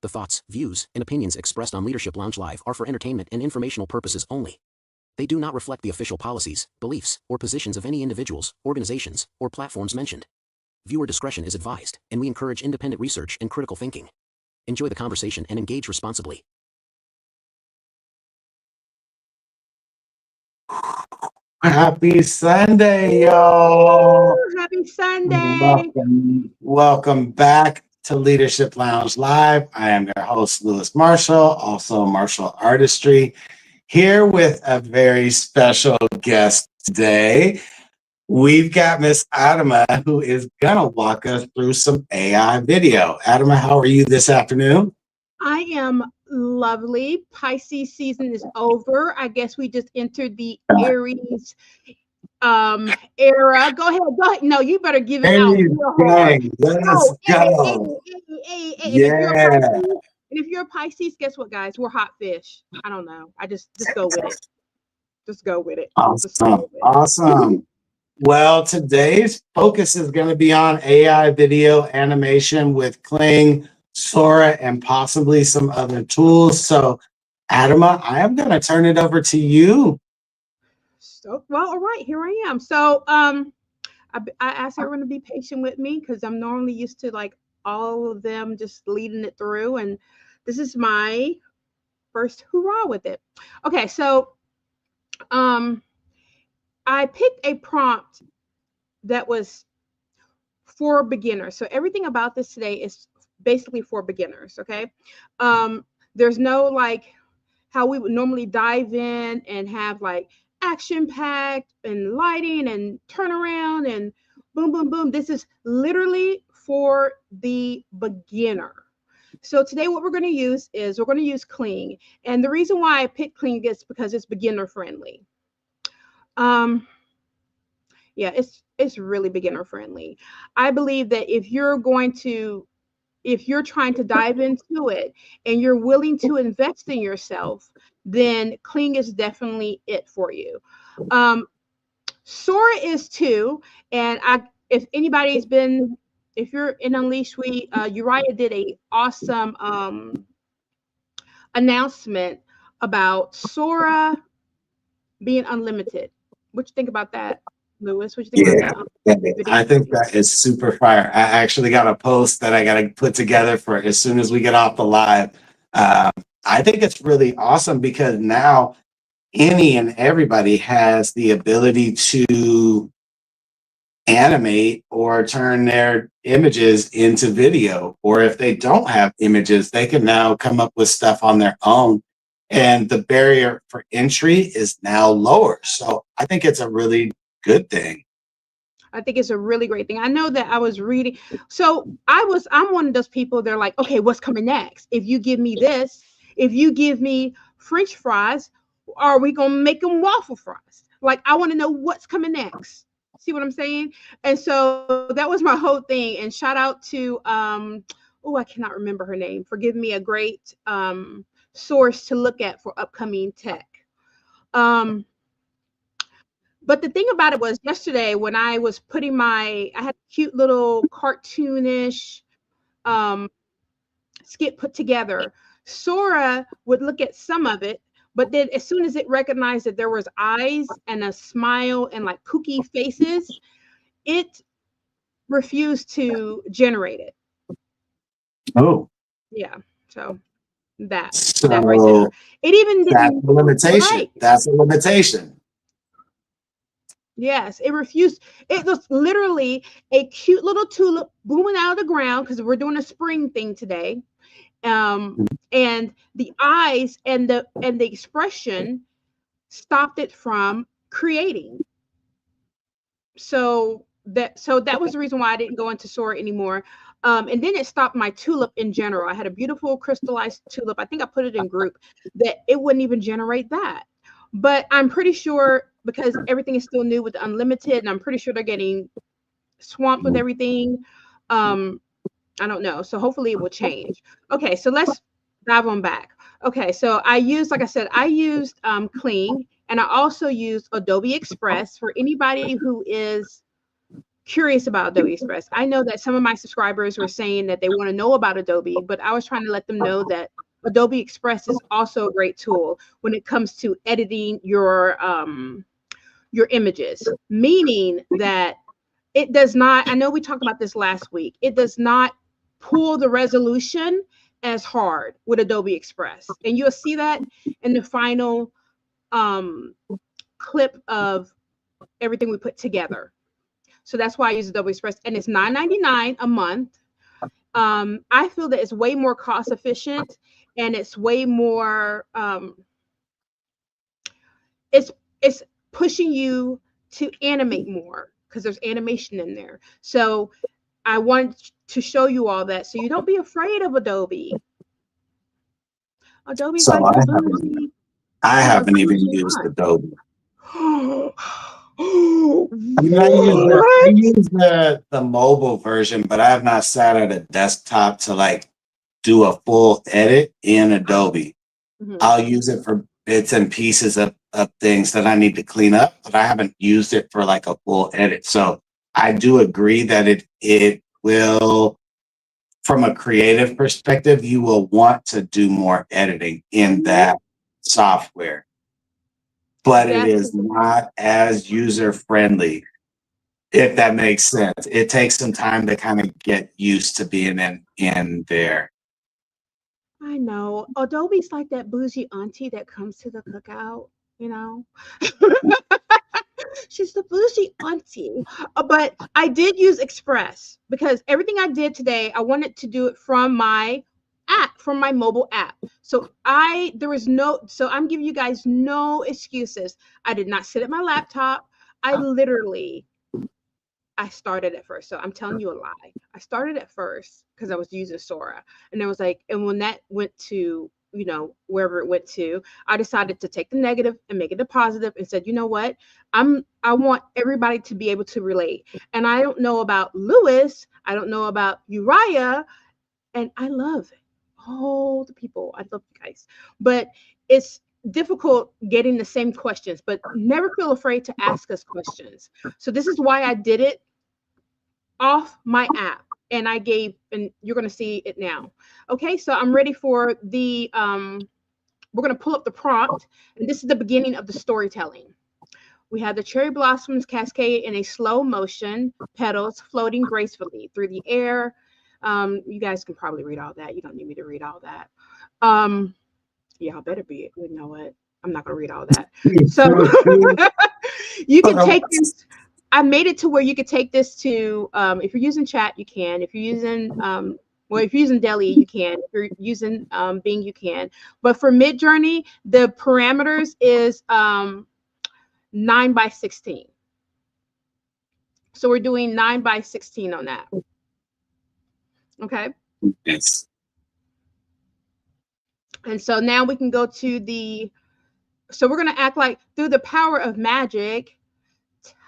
The thoughts, views, and opinions expressed on Leadership Lounge Live are for entertainment and informational purposes only. They do not reflect the official policies, beliefs, or positions of any individuals, organizations, or platforms mentioned. Viewer discretion is advised, and we encourage independent research and critical thinking. Enjoy the conversation and engage responsibly. Happy Sunday, y'all. Happy Sunday. Welcome back to Leadership Lounge Live. I am your host, Lewis Marshall, also Martial Artistry, here with a very special guest today. We've got Miss Adama, who is going to walk us through some AI video. Adama, how are you this afternoon? I am lovely. Pisces season is over. I guess we just entered the Aries era. Go ahead. No, you better give it out real hard. Let's go. Hey. Yeah. And if you're a Pisces, guess what, guys? We're hot fish. I don't know. I just go with it. Just go with it. Awesome. Well, today's focus is going to be on AI video animation with Kling, Sora, and possibly some other tools. So, Adama, I am going to turn it over to you. So, well, all right, here I am. So, I asked everyone to be patient with me because I'm normally used to like all of them just leading it through, and this is my first hurrah with it. Okay, so, I picked a prompt that was for beginners. So everything about this today is basically for beginners. Okay. There's no like how we would normally dive in and have like action packed and lighting and turnaround and boom, boom, boom. This is literally for the beginner. So today what we're going to use is we're going to use Kling. And the reason why I picked Kling is because it's beginner friendly. Yeah, it's really beginner friendly. I believe that if you're trying to dive into it and you're willing to invest in yourself, then Kling is definitely it for you. Sora is too, and if you're in Unleashed, Uriah did a awesome announcement about Sora being unlimited. What you think about that, Lewis? What you think about that? I think that is super fire. I actually got a post that I got to put together for as soon as we get off the live. I think it's really awesome because now any and everybody has the ability to animate or turn their images into video. Or if they don't have images, they can now come up with stuff on their own. And the barrier for entry is now lower. So I think it's a really good thing. I think it's a really great thing. I know that I was reading. So I'm one of those people, they're like, okay, what's coming next? If you give me this, if you give me French fries, are we going to make them waffle fries? Like, I want to know what's coming next. See what I'm saying? And so that was my whole thing. And shout out to, I cannot remember her name. Forgive me, a great source to look at for upcoming tech. But the thing about it was yesterday when I was putting I had a cute little cartoonish skit put together. Sora would look at some of it, but then as soon as it recognized that there was eyes and a smile and like kooky faces, it refused to generate it. Oh. Yeah. So that right there. It even didn't. That's a limitation. Right. That's a limitation. Yes, it refused. It was literally a cute little tulip booming out of the ground because we're doing a spring thing today. And the eyes and the expression stopped it from creating. So that was the reason why I didn't go into Sora anymore. And then it stopped my tulip in general. I had a beautiful crystallized tulip. I think I put it in group that it wouldn't even generate that. But I'm pretty sure because everything is still new with the unlimited, and I'm pretty sure they're getting swamped with everything. I don't know. So hopefully it will change. Okay, so let's dive on back. Okay, so I used Kling, and I also used Adobe Express for anybody who curious about Adobe Express. I know that some of my subscribers were saying that they want to know about Adobe, but I was trying to let them know that Adobe Express is also a great tool when it comes to editing your images, meaning that it does not, I know we talked about this last week, it does not pull the resolution as hard with Adobe Express. And you'll see that in the final clip of everything we put together. So that's why I use Adobe Express, and it's $9.99 a month. I feel that it's way more cost efficient, and it's way more it's pushing you to animate more because there's animation in there. So I want to show you all that so you don't be afraid of Adobe. Adobe's So like I the haven't, bougie, I you know, haven't even bougie used aunt. Adobe. I mean, I What? use the mobile version, but I have not sat at a desktop to like do a full edit in Adobe. Mhm. I'll use it for bits and pieces of things that I need to clean up, but I haven't used it for like a full edit. So I do agree that it will, from a creative perspective, you will want to do more editing in that software, but it That's is not as user friendly, if that makes sense. It takes some time to kind of get used to being in there. I know. Adobe's like that bougie auntie that comes to the cookout, you know? She's the bougie auntie. But I did use Express because everything I did today, I wanted to do it from my app, from my mobile app. So I'm giving you guys no excuses. I did not sit at my laptop. I literally I started at first. So I'm telling you a lie. I started at first because I was using Sora. And I was like, and when that went to, wherever it went to, I decided to take the negative and make it a positive and said, you know what? I want everybody to be able to relate. And I don't know about Lewis. I don't know about Uriah. And I love all the people. I love you guys. But it's difficult getting the same questions, but never feel afraid to ask us questions. So this is why I did it off my app, and you're going to see it now. Okay, so I'm ready for the we're going to pull up the prompt, and this is the beginning of the storytelling. We have the cherry blossoms cascade in a slow motion, petals floating gracefully through the air. You guys can probably read all that. You don't need me to read all that. Y'all better be, you know what, I'm not going to read all that. So you can take this. I made it to where you could take this to, if you're using chat, you can. If you're using, if you're using Deli, you can. If you're using Bing, you can. But for Midjourney, the parameters is 9 by 16. So we're doing 9 by 16 on that. Okay. Yes. And so now we can go to so we're going to act like through the power of magic,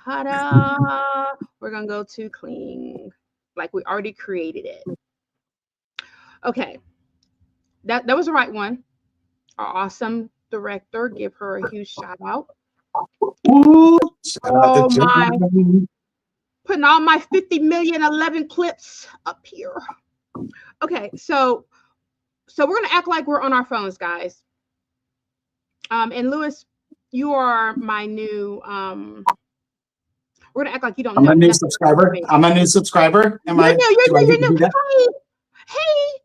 ta-da, we're going to go to clean, like we already created it. Okay. That was the right one. Our awesome director. Give her a huge shout out. Ooh, shout out to Oh my, John. putting all my 50 million 11 clips up here. Okay, so we're gonna act like we're on our phones, guys. And Lewis, you are my new we're gonna act like you don't I'm know a new nothing about subscriber. me. I'm a new subscriber. You're new, Do I you're get to new. do that? Hey,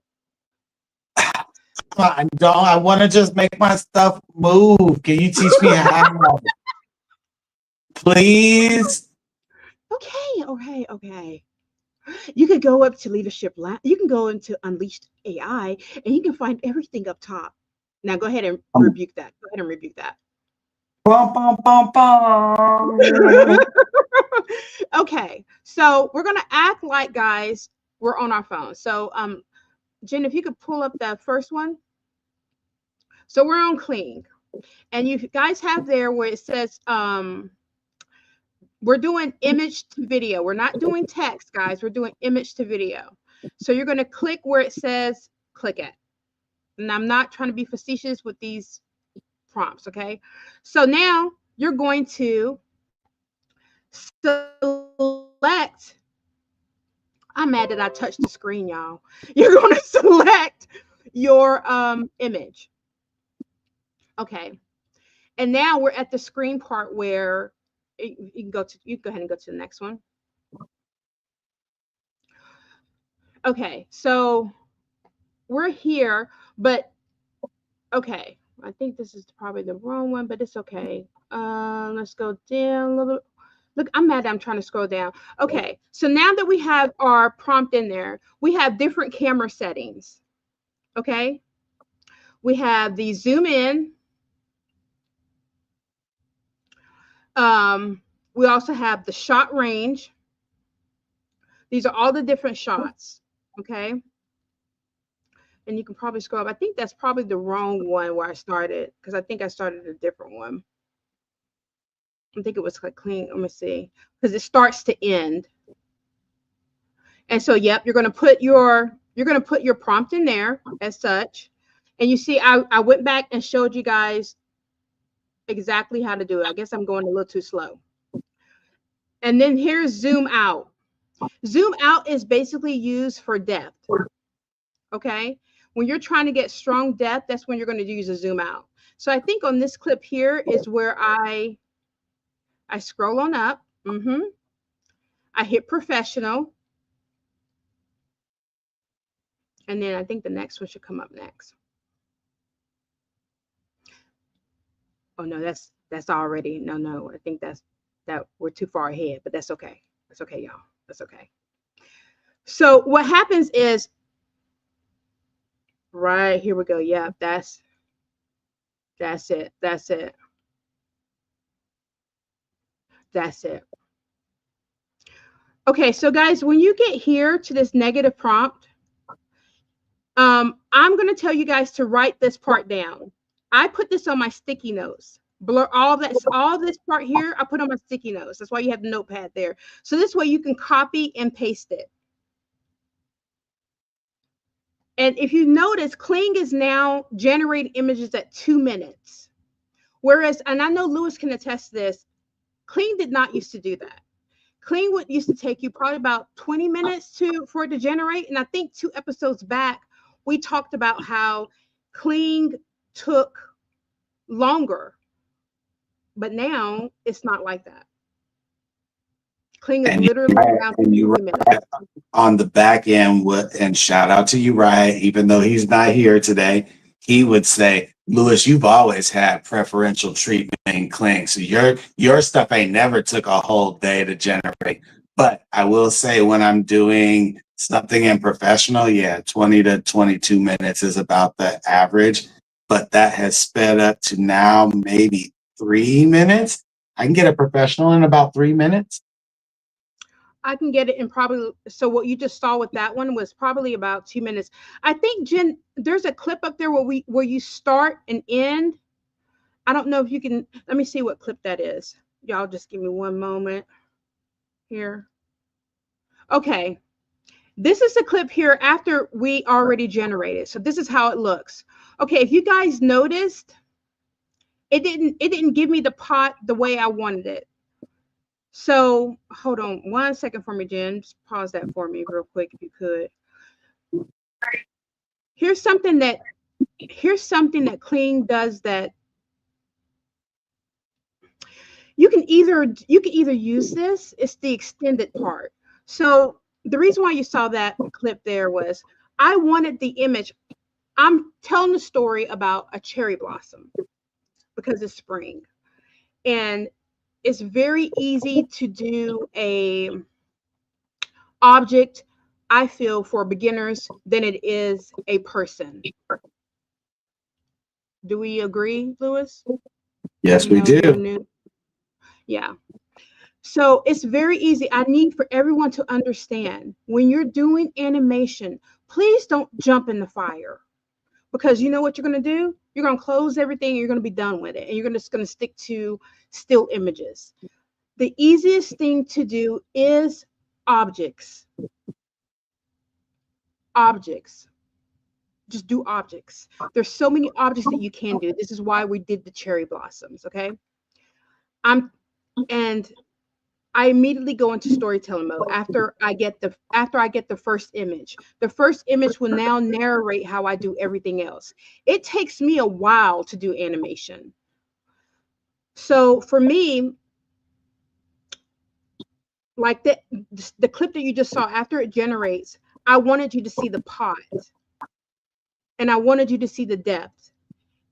I don't. I want to just make my stuff move. Can you teach me how? Please? okay. You could go up to Leadership Lab. You can go into Unleashed AI, and you can find everything up top. Now go ahead and rebuke that. Go ahead and rebuke that. Bum, bum, bum, bum. Okay, so we're gonna act like, guys, we're on our phone. So Jen, if you could pull up that first one. So we're on Clean, and you guys have there where it says we're doing image to video. We're not doing text, guys. We're doing image to video. So you're going to click where it says click it. And I'm not trying to be facetious with these prompts, okay? So now you're going to select select, I'm mad that I touched the screen, y'all. You're going to select your image. Okay. And now we're at the screen part where you can go ahead and go to the next one. Okay, so we're here, but okay, I think this is probably the wrong one, but it's okay. Let's go down a little. Look, I'm mad I'm trying to scroll down. Okay, so now that we have our prompt in there, we have different camera settings. Okay, we have the zoom in. We also have the shot range. These are all the different shots. Okay. And you can probably scroll up. I think that's probably the wrong one where I started, because I think I started a different one. I think it was like clean. Let me see, because it starts to end. And so, yep, you're going to put your prompt in there as such. And you see, I went back and showed you guys exactly how to do it. I guess I'm going a little too slow. And then here's zoom out. Zoom out is basically used for depth. Okay. When you're trying to get strong depth, that's when you're going to use a zoom out. So I think on this clip here is where I scroll on up. I hit professional. And then I think the next one should come up next. Oh no, that's already, no. I think that we're too far ahead, but that's okay. That's okay, y'all. That's okay. So what happens is, right here we go. Yeah, that's it. That's it. That's it. Okay, so guys, when you get here to this negative prompt, I'm going to tell you guys to write this part down. I put this on my sticky notes. Blur all this part here, I put on my sticky notes. That's why you have the notepad there. So this way you can copy and paste it. And if you notice, Kling is now generating images at 2 minutes. Whereas, and I know Lewis can attest to this, Kling did not used to do that. Kling used to take you probably about 20 minutes for it to generate. And I think 2 episodes back, we talked about how Kling took longer. But now it's not like that. Kling is literally around 20 minutes. On the back end, and shout out to Uriah, even though he's not here today, he would say, Lewis, you've always had preferential treatment in Kling. So your stuff ain't never took a whole day to generate. But I will say, when I'm doing something in professional, yeah, 20 to 22 minutes is about the average. But that has sped up to now maybe 3 minutes. I can get a professional in about 3 minutes. I can get it in probably, so what you just saw with that one was probably about 2 minutes. I think, Jen, there's a clip up there where you start and end. I don't know if you can, let me see what clip that is. Y'all just give me one moment here. Okay. This is a clip here after we already generated. So this is how it looks. Okay, if you guys noticed, it didn't give me the pot the way I wanted it. So hold on 1 second for me, Jen. Just pause that for me real quick if you could. Here's something that Kling does that you can either use this. It's the extended part. So the reason why you saw that clip there was I wanted the image. I'm telling the story about a cherry blossom because it's spring. And it's very easy to do a object, I feel, for beginners than it is a person. Do we agree, Lewis? Yes, we do. Yeah. So it's very easy. I need for everyone to understand, when you're doing animation, please don't jump in the fire, because you know what you're going to do? You're going to close everything and you're going to be done with it. And you're just going to stick to still images. The easiest thing to do is objects. Objects. Just do objects. There's so many objects that you can do. This is why we did the cherry blossoms, okay? And I immediately go into storytelling mode after I get the first image. The first image will now narrate how I do everything else. It takes me a while to do animation. So for me, like the clip that you just saw, after it generates, I wanted you to see the pot, and I wanted you to see the depth,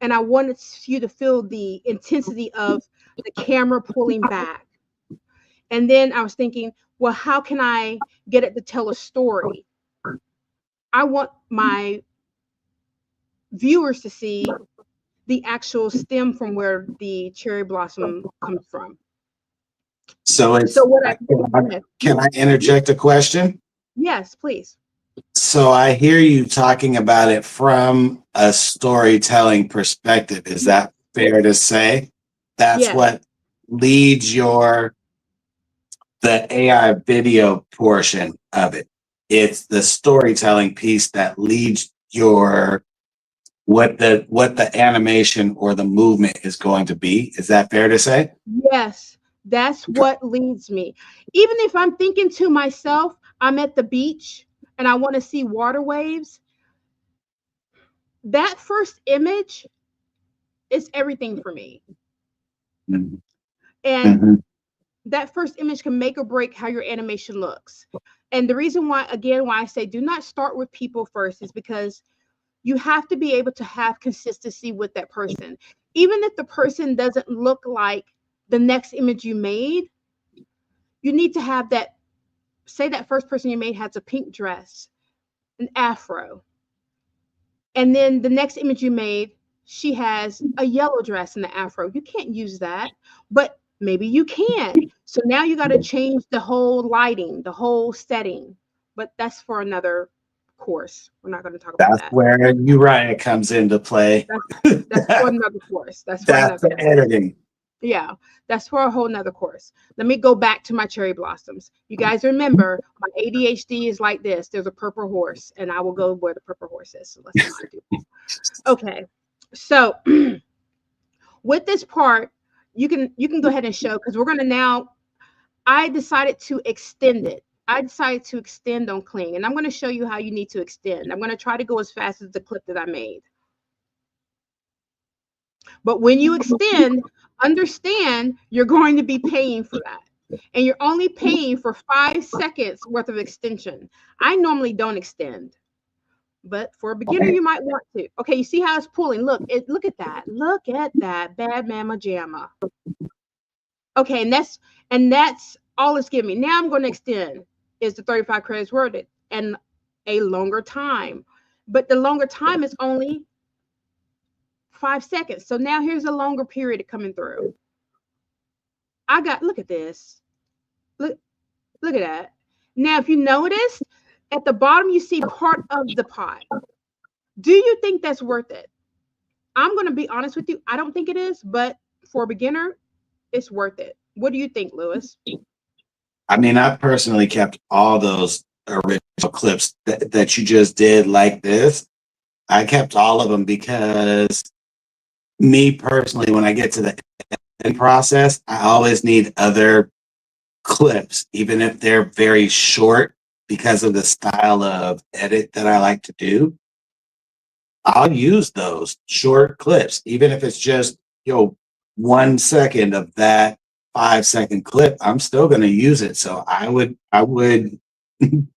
and I wanted you to feel the intensity of the camera pulling back. And then I was thinking, well, how can I get it to tell a story? I want my viewers to see the actual stem from where the cherry blossom comes from. So So what I can I interject a question? yes, please. So I hear you talking about it from a storytelling perspective. Is that fair to say? That's Yes. what leads the AI video portion of it. It's the storytelling piece that leads what the animation or the movement is going to be. Is that fair to say? Yes, that's what leads me. Even if I'm thinking to myself, I'm at the beach and I want to see water waves, that first image is everything for me. Mhm. And Mhm. that first image can make or break how your animation looks. And the reason why, again, why I say do not start with people first is because you have to be able to have consistency with that person. Even if the person doesn't look like the next image you made, you need to have that. Say that first person you made has a pink dress, an afro, and then the next image you made, she has a yellow dress and the afro. You can't use that, but maybe you can. So now you got to change the whole lighting, the whole setting. But that's for another course. We're not going to talk about That's that. where Uriah comes into play. That's that's for another course. That's for That's another. the editing. Yeah, that's for a whole nother course. Let me go back to my cherry blossoms. You guys remember my ADHD is like this. There's a purple horse, and I will go where the purple horse is. So let's not do that. Okay. So with this part, you can go ahead and show because we're gonna now. I decided to extend it. I decided to extend on Cling, and I'm going to show you how you need to extend. I'm going to try to go as fast as the clip that I made. But when you extend, understand you're going to be paying for that. And you're only paying for 5 seconds worth of extension. I normally don't extend, but for a beginner, you might want to. Okay, you see how it's pulling. Look at that. Look at that. Bad Mama Jamma. Okay, and that's all it's giving me. Now I'm going to extend. Is the 35 credits worth it? And a longer time. But the longer time is only 5 seconds. So now here's a longer period coming through. Look at this. Look at that. Now, if you noticed, at the bottom you see part of the pot. Do you think that's worth it? I'm going to be honest with you. I don't think it is, but for a beginner, it's worth it. What do you think, Lewis? I mean, I personally kept all those original clips that you just did like this. I kept all of them because me personally, when I get to the end process, I always need other clips, even if they're very short because of the style of edit that I like to do. I'll use those short clips, even if it's just, 1 second of that 5 second clip, I'm still going to use it. So I would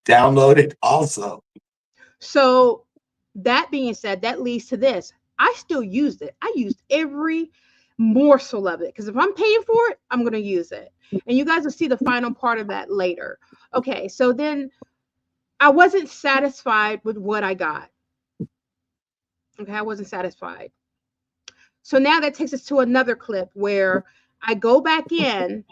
download it also. So, that being said, that leads to this. I still used it. I used every morsel of it because if I'm paying for it, I'm going to use it. And you guys will see the final part of that later. Okay, so then I wasn't satisfied with what I got. Okay, I wasn't satisfied. So now that takes us to another clip where I go back in.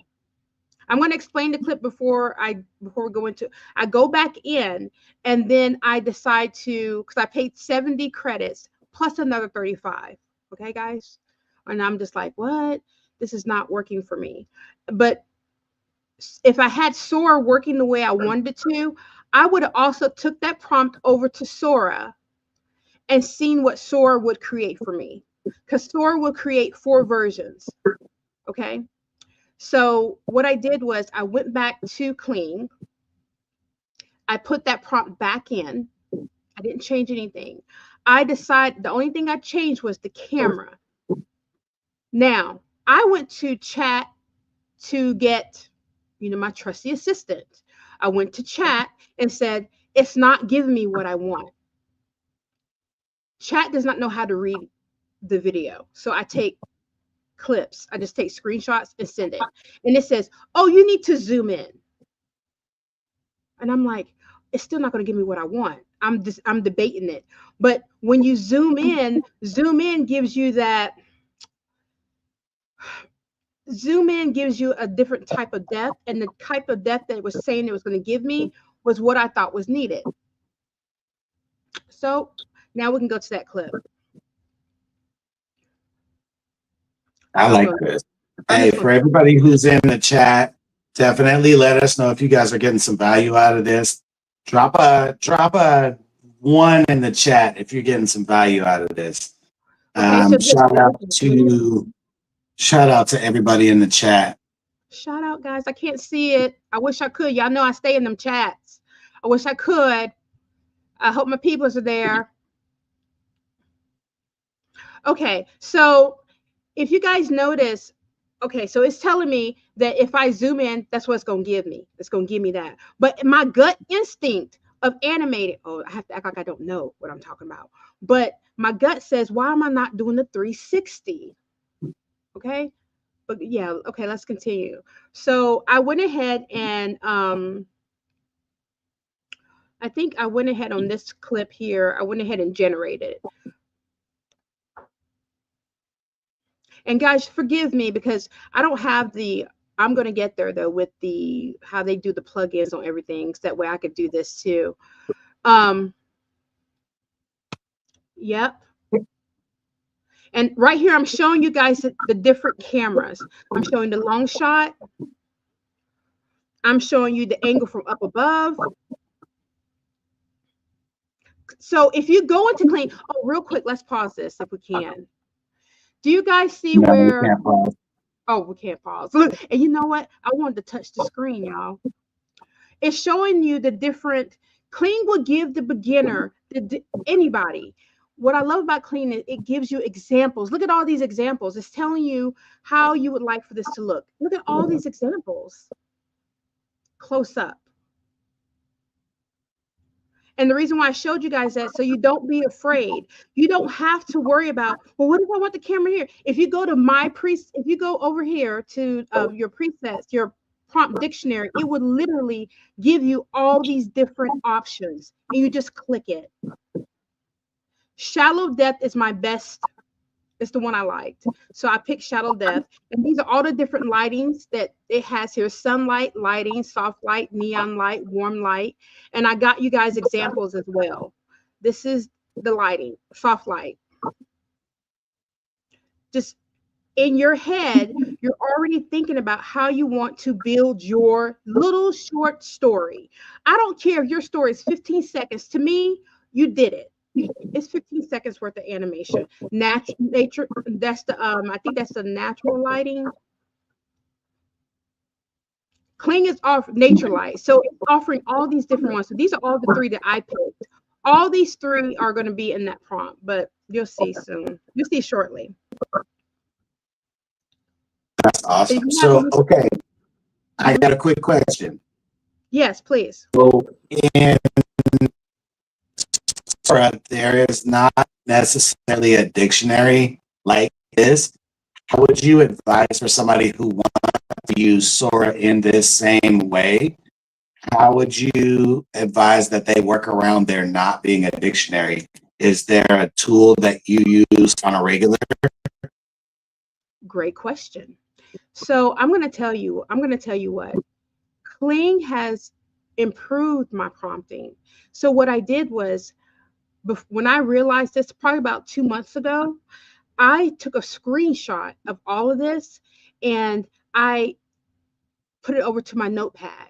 I'm going to explain the clip before we go into. I go back in and then I decide to because I paid 70 credits plus another 35. Okay, guys, and I'm just like, what? This is not working for me. But if I had Sora working the way I wanted it to, I would have also took that prompt over to Sora and seen what Sora would create for me. Because Sora will create 4 versions. Okay. So what I did was I went back to Kling. I put that prompt back in. I didn't change anything. I decided the only thing I changed was the camera. Now, I went to chat to get, my trusty assistant. I went to chat and said, it's not giving me what I want. Chat does not know how to read the video. So I take clips. I just take screenshots and send it. And it says, oh, you need to zoom in. And I'm like, it's still not going to give me what I want. I'm debating it. But when you zoom in gives you that. Zoom in gives you a different type of depth, and the type of depth that it was saying it was going to give me was what I thought was needed. So now we can go to that clip. I like this. Hey, for everybody who's in the chat, definitely let us know if you guys are getting some value out of this. Drop a one in the chat if you're getting some value out of this. Okay, so shout out to everybody in the chat. Shout out, guys. I can't see it. I wish I could. Y'all know I stay in them chats. I wish I could. I hope my peoples are there. Okay, so if you guys notice, okay, so it's telling me that if I zoom in, that's what it's going to give me. It's going to give me that. But my gut instinct of animating, oh, I have to act like I don't know what I'm talking about. But my gut says, why am I not doing the 360? Okay. But yeah, okay, let's continue. So I went ahead and I think I went ahead on this clip here. I went ahead and generated it. And guys, forgive me because I don't have I'm going to get there though with how they do the plugins on everything. So that way I could do this too. Yep. And right here, I'm showing you guys the different cameras. I'm showing the long shot. I'm showing you the angle from up above. So if you go into Kling, oh, real quick, let's pause this if we can. Do you guys see where? Oh, we can't pause. Look, and you know what? I wanted to touch the screen, y'all. It's showing you the different. Kling will give the beginner, anybody. What I love about Kling is it gives you examples. Look at all these examples. It's telling you how you would like for this to look. Look at all these examples. Close up. And the reason why I showed you guys that, so you don't be afraid. You don't have to worry about, well, what if I want the camera here? If you go to if you go over here to your presets, your prompt dictionary, it would literally give you all these different options and you just click it. Shallow depth is my best. It's the one I liked. So I picked shallow depth. And these are all the different lightings that it has here. Sunlight, lighting, soft light, neon light, warm light. And I got you guys examples as well. This is the lighting, soft light. Just in your head, you're already thinking about how you want to build your little short story. I don't care if your story is 15 seconds. To me, you did it. It's 15 seconds worth of animation. Nature, that's the I think that's the natural lighting. Kling is off nature light. So it's offering all these different ones. So these are all the three that I picked. All these three are going to be in that prompt, but you'll see soon. You'll see shortly. That's awesome. So, okay, I got a quick question. Yes, please. So, there is not necessarily a dictionary like this. How would you advise for somebody who wants to use Sora in this same way? How would you advise that they work around there not being a dictionary? Is there a tool that you use on a regular? Great question. So I'm going to tell you what. Kling has improved my prompting. So what I did was, when I realized this, probably about 2 months ago, I took a screenshot of all of this and I put it over to my notepad.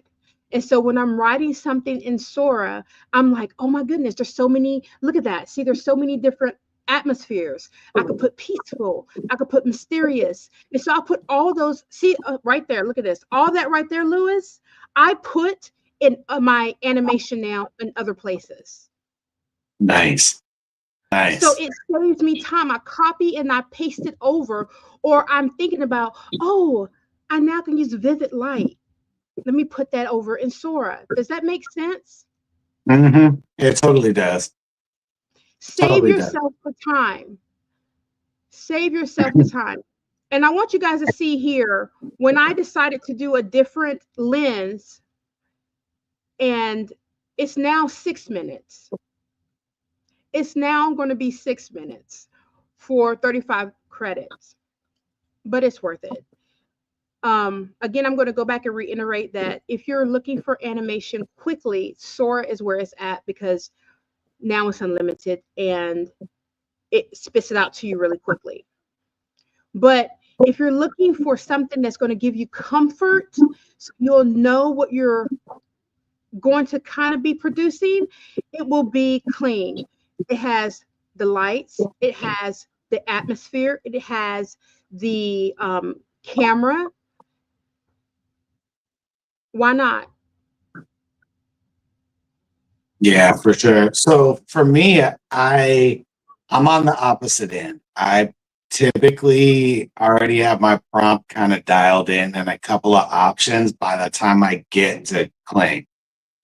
And so when I'm writing something in Sora, I'm like, oh my goodness, there's so many, look at that. See, there's so many different atmospheres. I could put peaceful. I could put mysterious. And so I put all those, see right there, look at this. All that right there, Lewis, I put in my animation now in other places. Nice. So Nice. it saves me time. I copy and I paste it over, or I'm thinking about, oh, I now can use vivid light. Let me put that over in Sora. Does that make sense? Mm-hmm. It totally does. Save Totally does. yourself the time. Save yourself the time. And I want you guys to see here when I decided to do a different lens, and it's now 6 minutes. It's now going to be 6 minutes for 35 credits, but it's worth it. Again, I'm going to go back and reiterate that if you're looking for animation quickly, Sora is where it's at, because now it's unlimited and it spits it out to you really quickly. But if you're looking for something that's going to give you comfort, so you'll know what you're going to kind of be producing, it will be clean. It has the lights, it has the atmosphere, it has the camera. Why not? Yeah, for sure. So for me, I'm on the opposite end. I typically already have my prompt kind of dialed in and a couple of options by the time I get to Clang.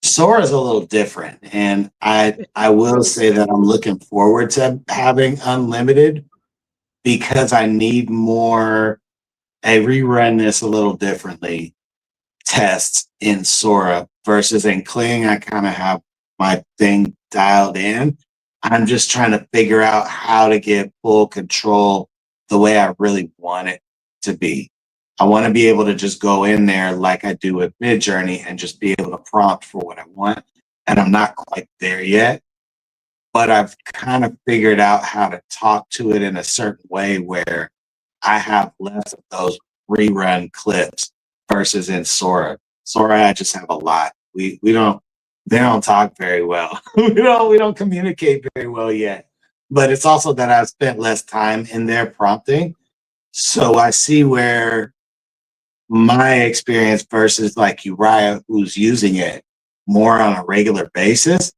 Sora is a little different, and I will Really say that I'm looking forward to having unlimited because I need more. I rerun this a little differently tests in Sora versus in Kling. I kind of have my thing dialed in. I'm just trying to figure out how to get full control the way I really want it to be. I want to be able to just go in there like I do with Midjourney and just be able to prompt for what I want. And I'm not quite there yet, but I've kind of figured out how to talk to it in a certain way where I have less of those rerun clips versus in Sora. Sora, I just have a lot. We don't they don't talk very well. We don't communicate very well yet. But it's also that I've spent less time in there prompting. So I see where my experience versus like Uriah, who's using it more on a regular basis,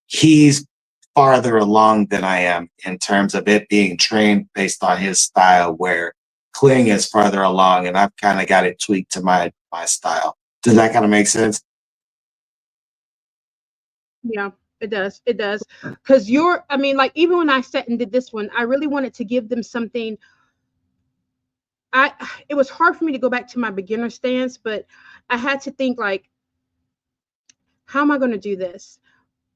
he's farther along than I am in terms of it being trained based on his style, where Kling is farther along and I've kind of got it tweaked to my style. Does that kind of make sense? Yeah, it does. It does. Because I mean, like, even when I sat and did this one, I really wanted to give them something. I It was hard for me to go back to my beginner stance, but I had to think like, how am I going to do this?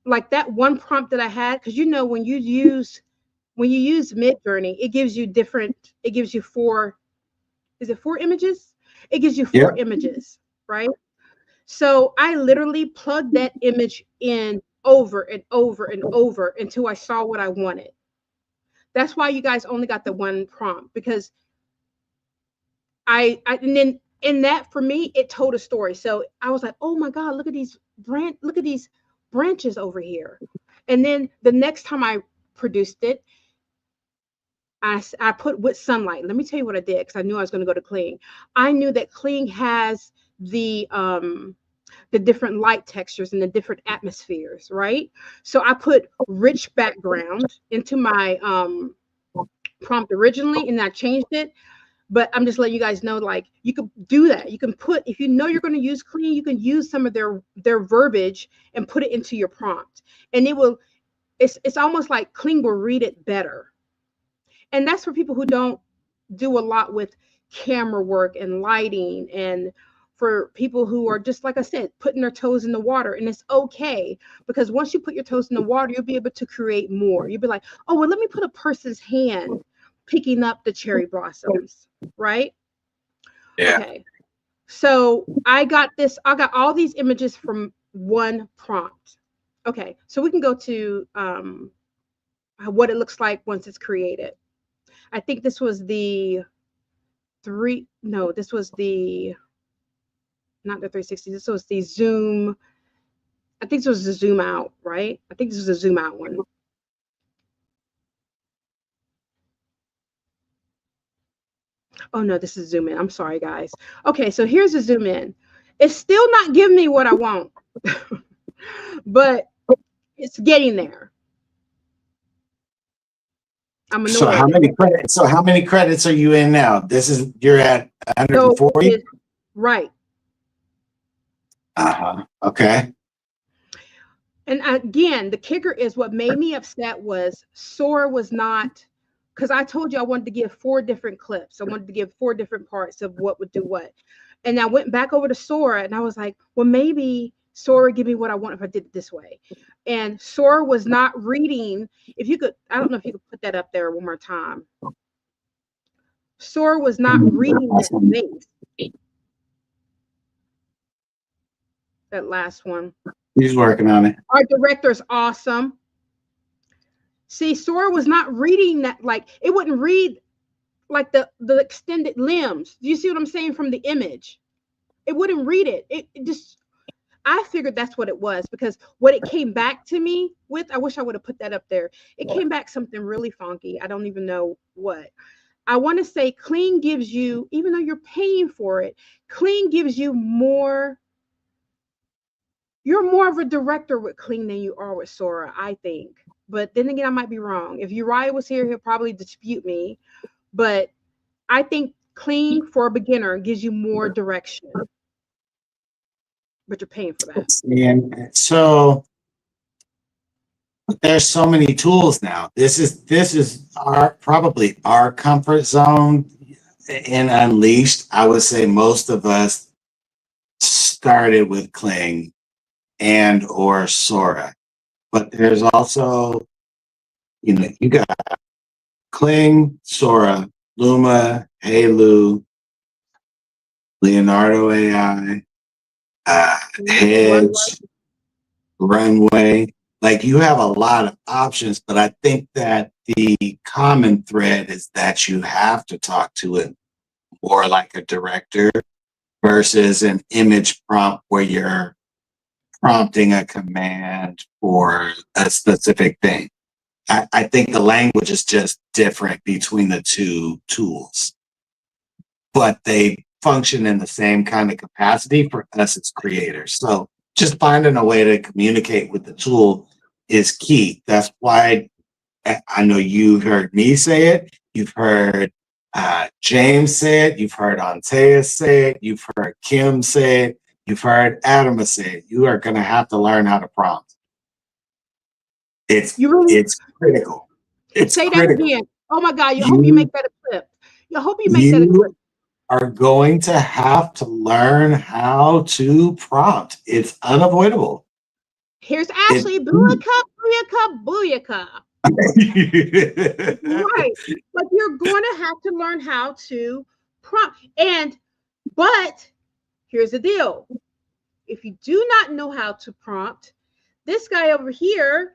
Like that one prompt that I had, because when you use Midjourney, it gives you different. It gives you four. Is it four images? It gives you four Yeah. images, right? So I literally plugged that image in over and over and over until I saw what I wanted. That's why you guys only got the one prompt, because and then in that, for me, it told a story. So I was like, oh my God, look at these branches over here. And then the next time I produced it, I put with sunlight. Let me tell you what I did, because I knew I was going to go to Kling. I knew that Kling has the different light textures and the different atmospheres, right? So I put rich background into my prompt originally, and I changed it. But I'm just letting you guys know, like, you can do that. You can put, if you know you're going to use Clean, you can use some of their verbiage and put it into your prompt, and it will. It's almost like Kling will read it better, and that's for people who don't do a lot with camera work and lighting, and for people who are, just like I said, putting their toes in the water. And it's okay, because once you put your toes in the water, you'll be able to create more. You'll be like, oh well, let me put a person's hand picking up the cherry blossoms, right? Yeah. Okay, so I got all these images from one prompt. Okay, so we can go to what it looks like once it's created. I think this was the three no this was the not the 360. This was the zoom. I think this was the zoom out, right? I think this was the zoom out one. Oh no, this is zoom in. I'm sorry, guys. Okay, so here's a zoom in. It's still not giving me what I want, but it's getting there. I'm So how annoyed. many credits? So how many credits are you in now? You're at So it 140. is right. Uh-huh. Okay. And again, the kicker is what made me upset was Sora was not, because I told you I wanted to give 4 different clips. I wanted to give 4 different parts of what would do what. And I went back over to Sora and I was like, well, maybe Sora would give me what I want if I did it this way. And Sora was not reading. If you could, I don't know if you could put that up there one more time. Sora was not reading that space. That last one. He's working on it. Our director's awesome. See, Sora was not reading that, like it wouldn't read like the extended limbs. Do you see what I'm saying from the image? It wouldn't read it. It just I figured that's what it was because what it came back to me with, I wish I would have put that up there. It came back something really funky. I don't even know what. I want to say clean gives you, even though you're paying for it, clean gives you more. You're more of a director with clean than you are with Sora, I think. But then again, I might be wrong. If Uriah was here, he'll probably dispute me. But I think clean for a beginner gives you more direction, but you're paying for that. And so there's so many tools now. This is probably our comfort zone in Unleashed. I would say most of us started with Kling and or Sora, but there's also, you got Kling, Sora, Luma, Halo, Leonardo AI, Hedge, Runway. Like you have a lot of options, but I think that the common thread is that you have to talk to it more like a director versus an image prompt where you're prompting a command for a specific thing. I think the language is just different between the two tools, but they function in the same kind of capacity for us as creators. So just finding a way to communicate with the tool is key. That's why I know you heard me say it. You've heard James say it. You've heard Antea say it. You've heard Kim say it. You've heard Adama say it. You are going to have to learn how to prompt. It's critical. It's say critical. that again. Oh my God! I hope you make that a clip. I hope you make that a You clip. are going to have to learn how to prompt. It's unavoidable. Here's Ashley. Booyaka, booyaka, booyaka. Right. But you're going to have to learn how to prompt. But here's the deal. If you do not know how to prompt, this guy over here,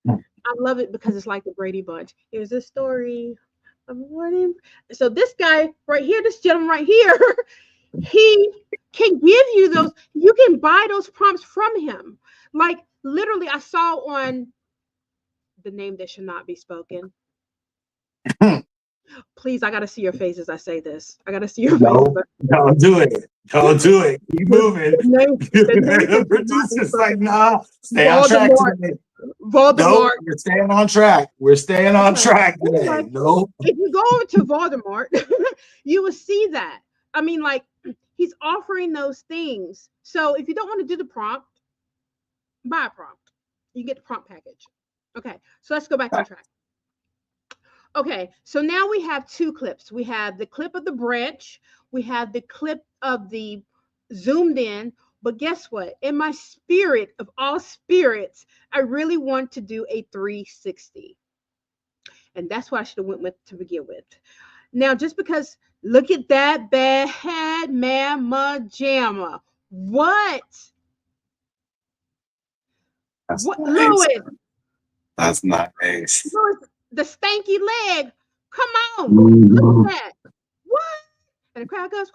I love it because it's like the Brady Bunch. Here's a story of morning. So this guy right here, this gentleman right here, he can give you those. You can buy those prompts from him. Like literally, I saw on the name that should not be spoken. Please, I gotta see your face as I say this. I gotta see your face. Don't do it. Don't do it. Keep moving. The producer's like, nah, stay on track today. Voldemort. Nope, we're staying on track. We're staying on track today. Nope. If you go over to Voldemort, you will see that. I mean, like, he's offering those things. So if you don't want to do the prompt, buy a prompt. You get the prompt package. Okay, so let's go back on track. Okay, so now we have 2 clips. We have the clip of the branch. We have the clip of the zoomed in. But guess what? In my spirit of all spirits, I really want to do a 360. And that's what I should have went with to begin with. Now, just because, look at that bad mama jamma. What? That's What, nice. Louis? That's nice. Louis, the stanky leg. Come on. Look at that. What? And the crowd goes,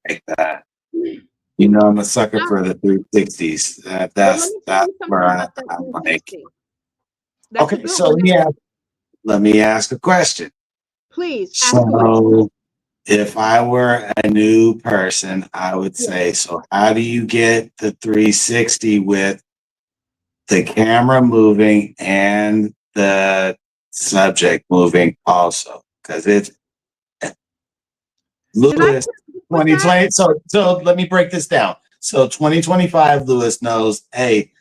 Like that. You know, I'm a sucker for the 360s. That's where I'm like. Okay, so let me ask a question. Please ask away. So if I were a new person, I would Yeah. say, so how do you get the 360 with the camera moving and the subject moving also? Because it's Did I Lewis put that? 2020. So let me break this down. So 2025, Lewis knows, hey,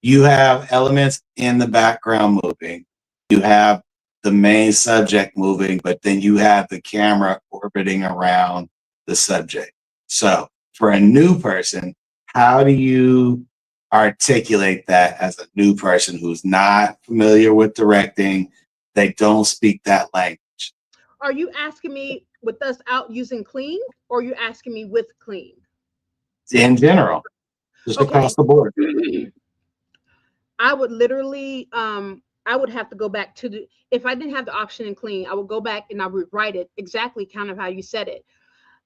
you have elements in the background moving. You have the main subject moving, but then you have the camera orbiting around the subject. So for a new person, how do you articulate that as a new person who's not familiar with directing? They don't speak that language Are you asking me with us out using Clean, or are you asking me with Clean? in general, just across Okay. the board. I would literally, I would have to go back to the, if I didn't have the option in Clean, I would go back and I would write it exactly kind of how you said it.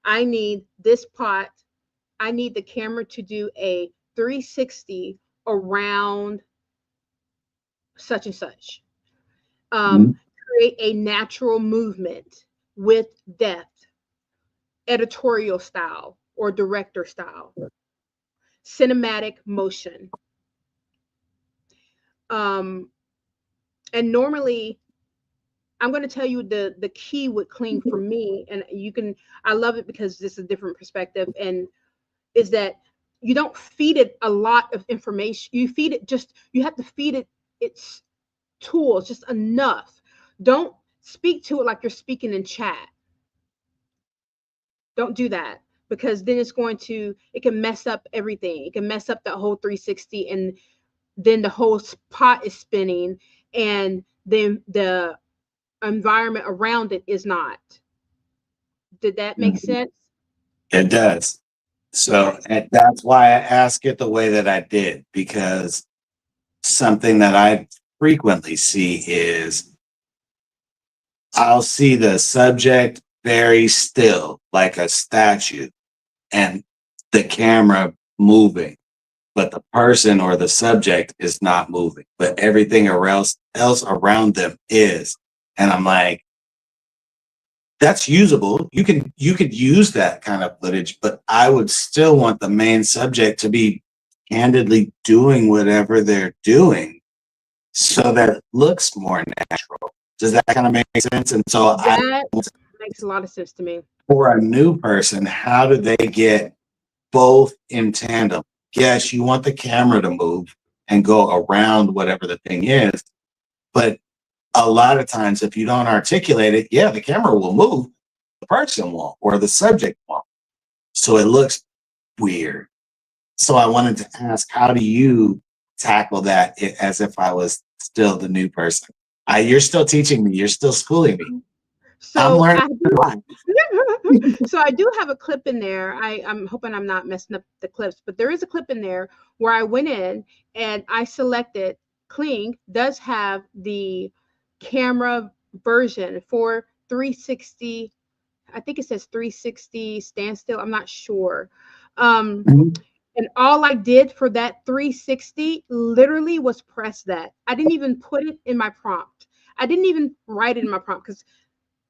I need this pot. I need the camera to do a 360 around such and such. Mhm. Create a natural movement with depth, editorial style or director style, cinematic motion. Um, and normally I'm going to tell you the key with Clean for me, and you can, I love it because this is a different perspective, and is that you don't feed it a lot of information. You feed it just, you have to feed it its tools just enough. Don't speak to it like you're speaking in chat. Don't do that, because then it's going to, it can mess up everything. It can mess up that whole 360, and then the whole pot is spinning, and then the environment around it is not. Did that make sense? It does. So Okay. and that's why I ask it the way that I did, because something that I frequently see is I'll see the subject very still, like a statue, and the camera moving, but the person or the subject is not moving, but everything else around them is. And I'm like, that's usable. You could use that kind of footage, but I would still want the main subject to be candidly doing whatever they're doing so that it looks more natural. Does that kind of make sense? And so I, That makes a lot of sense to me. for a new person, how do they get both in tandem? Yes, you want the camera to move and go around whatever the thing is, but a lot of times if you don't articulate it, yeah, the camera will move, the person won't, or the subject won't. So it looks weird. So I wanted to ask, how do you tackle that as if I was still the new person? You're still teaching me. You're still schooling me. I'm So learning I a do, lot. so I do have a clip in there. I'm hoping I'm not messing up the clips, but there is a clip in there where I went in and I selected, Kling does have the camera version for 360. I think it says 360 standstill. I'm not sure. Um, Mhm. and all I did for that 360 literally was press that. I didn't even put it in my prompt. I didn't even write it in my prompt because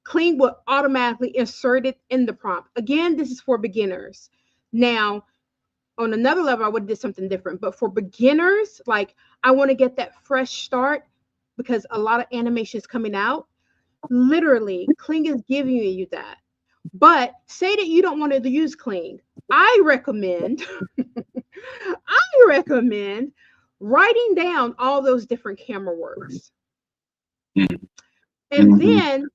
Clean will automatically insert it in the prompt. Again, this is for beginners. Now, on another level, I would have did something different. But for beginners, like I want to get that fresh start because a lot of animation is coming out. Literally, Kling is giving you that. But say that you don't want to use Kling. I recommend, I recommend writing down all those different camera works and Mhm. then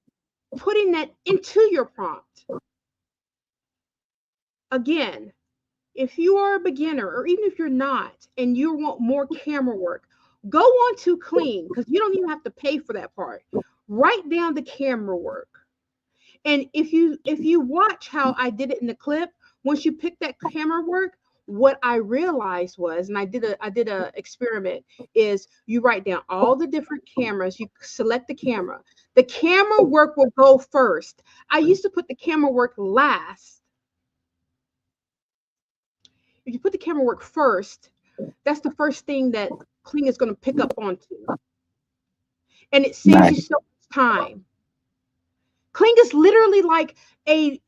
putting that into your prompt. Again, if you are a beginner or even if you're not and you want more camera work, go on to Clean because you don't even have to pay for that part. Write down the camera work. And if you watch how I did it in the clip, once you pick that camera work, what I realized was, and I did a experiment, is you write down all the different cameras, you select the camera. The camera work will go first. I used to put the camera work last. If you put the camera work first, that's the first thing that Kling is going to pick up onto. And it saves you Nice. so much time. Cling is literally like a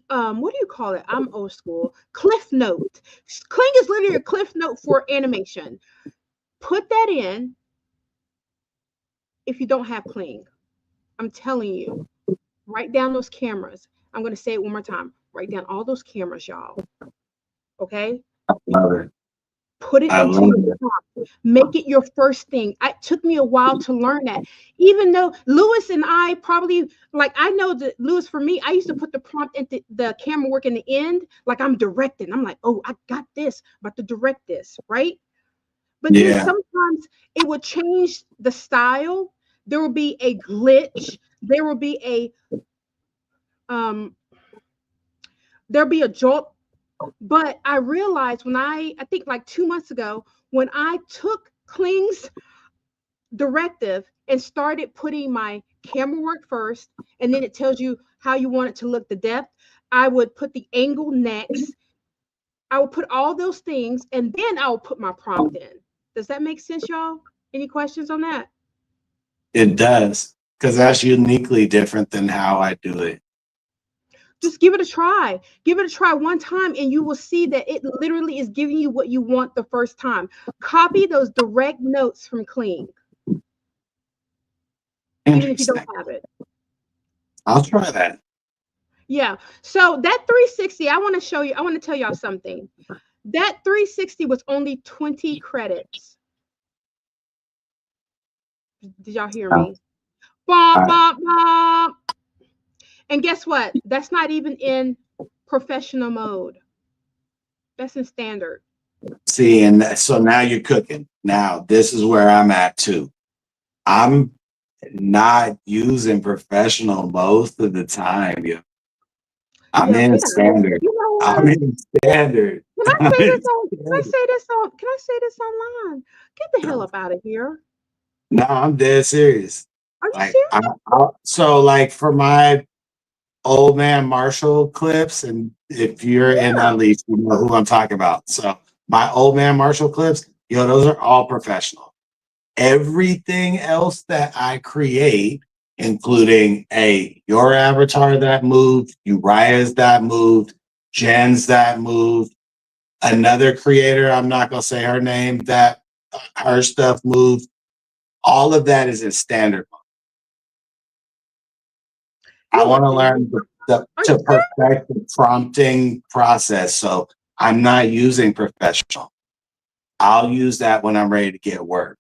what do you call it? I'm old school. Cliff note. Cling is literally a cliff note for animation. Put that in if you don't have Cling. I'm telling you. Write down those cameras. I'm going to say it one more time. Write down all those cameras, y'all. Okay? Love it. Put it I into love your it. prompt. Make it your first thing. It took me a while to learn that. Even though Lewis and I probably, like, I know that Lewis, for me, I used to put the prompt into the camera work in the end, like I'm directing. I'm like, oh, I got this, I'm about to direct this, right? But then Yeah. sometimes it would change the style. There will be a glitch. There will be um there'll be a jolt. But I realized when I think like 2 months ago, when I took Kling's directive and started putting my camera work first, and then it tells you how you want it to look, the depth. I would put the angle next. I would put all those things, and then I will put my prompt in. Does that make sense, y'all? Any questions on that? It does. Because that's uniquely different than how I do it. Just give it a try. Give it a try one time, and you will see that it literally is giving you what you want the first time. Copy those direct notes from Kling, even if you don't Interesting. have it. I'll try that. Yeah. So that 360, I want to show you, I want to tell y'all something. That 360 was only 20 credits. Did y'all hear All me? Bump, right. bump, bump. And guess what? That's not even in professional mode. That's in standard. See, and so now you're cooking. Now, this is where I'm at too. I'm not using professional most of the time. Yeah. I'm Yeah, in get out of here. standard. You know I'm what? in standard. Can I I'm say in this on? Can I standard. say this on? Can I say this online? Get the hell up out of here! No, I'm dead serious. Are you Like, serious? so like for my old man Marshall clips, and if you're in Yeah. that least, you know who I'm talking about. So my old man Marshall clips, those are all professional. Everything else that I create, including your avatar that moved, Uriah's that moved, Jen's that moved, another creator, I'm not gonna say her name, that her stuff moved. All of that is in standard mode. I You want are to on. learn Are you to serious? perfect the prompting process. So I'm not using professional. I'll use that when I'm ready to get work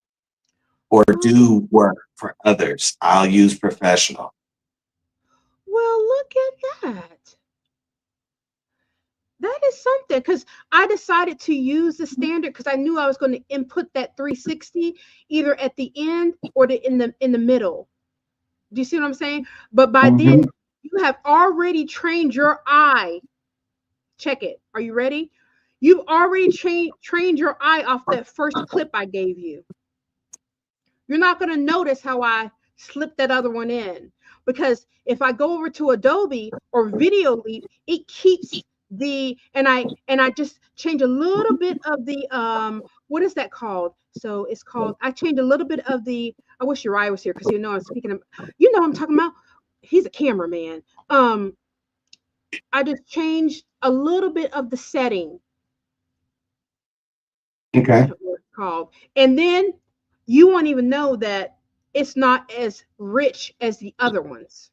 or Oh, do work for others. I'll use professional. well, look at that. That is something because I decided to use the standard because I knew I was going to input that 360 either at the end or in the middle. Do you see what I'm saying? But by then, Mhm. you have already trained your eye. Check it. Are you ready? You've already trained your eye off that first clip I gave you. You're not going to notice how I slipped that other one in because if I go over to Adobe or Video Leap, it keeps and I just change a little bit of the what is that called? So it's called I change a little bit of the I wish Uriah was here because I'm speaking of I'm talking about he's a cameraman. I just changed a little bit of the setting Okay. what it's called. And then you won't even know that it's not as rich as the other ones.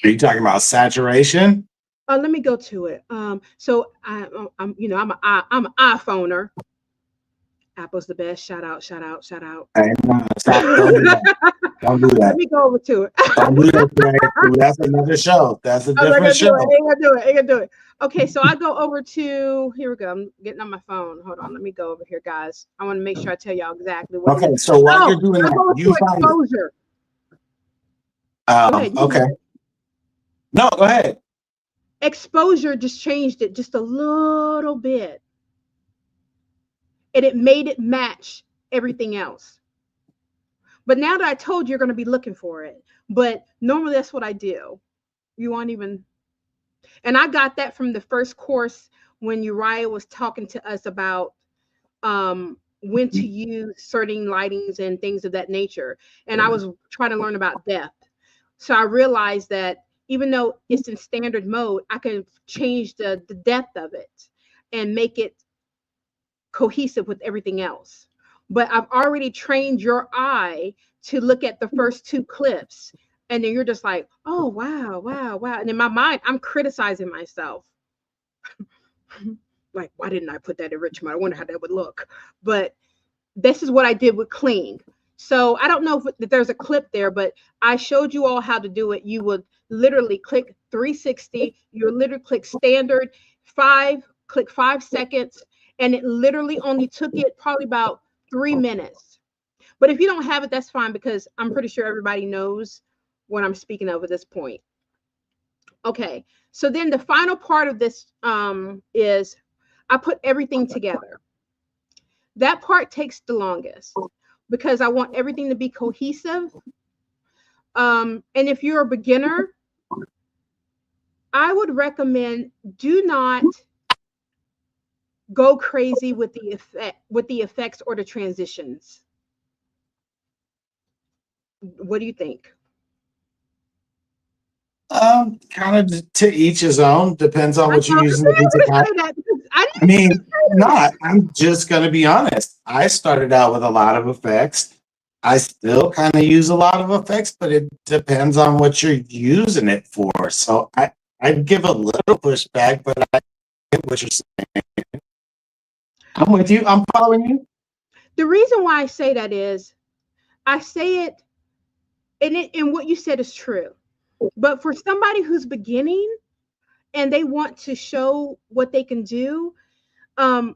Are you talking about saturation? Let me go to it. So I'm an iPhoner. Apple's the best. Shout out, shout out, shout out. Hey, no, stop. Don't do that. Don't do Let that. me go over to it. Don't do that today. That's another show. That's a I'm not different gonna do it. show. Ain't gonna do it. Ain't gonna do it. Okay, so I go over to here we go. I'm getting on my phone. Hold on, let me go over here, guys. I want to make sure I tell y'all exactly what it is. Okay, so while Oh, you're doing I that, go you to find it. exposure. Go ahead. You Okay. do it. No, go ahead. Exposure just changed it just a little bit, and it made it match everything else. But now that I told you, you're going to be looking for it. But normally that's what I do. You won't even. And I got that from the first course when Uriah was talking to us about when to use certain lightings and things of that nature. And I was trying to learn about depth. So I realized that even though it's in standard mode, I can change the depth of it and make it cohesive with everything else. But I've already trained your eye to look at the first two clips. And then you're just like, oh, wow, wow, wow. And in my mind, I'm criticizing myself. Like, why didn't I put that in rich mode? I wonder how that would look. But this is what I did with clean. So I don't know if there's a clip there, but I showed you all how to do it. You would literally click 360. You would literally click standard, click 5 seconds, and it literally only took it probably about 3 minutes. But if you don't have it, that's fine, because I'm pretty sure everybody knows what I'm speaking of at this point. Okay, so then the final part of this is I put everything together. That part takes the longest because I want everything to be cohesive. And if you're a beginner, I would recommend do not go crazy with the effects or the transitions. What do you think? Kind of to each his own. Depends on what you're using the piece of content. I mean, I'm just going to be honest. I started out with a lot of effects. I still kind of use a lot of effects, but it depends on what you're using it for. So I'd give a little pushback, but I get what you're saying. I'm with you. I'm following you. The reason why I say that is I say it, and what you said is true. But for somebody who's beginning and they want to show what they can do, a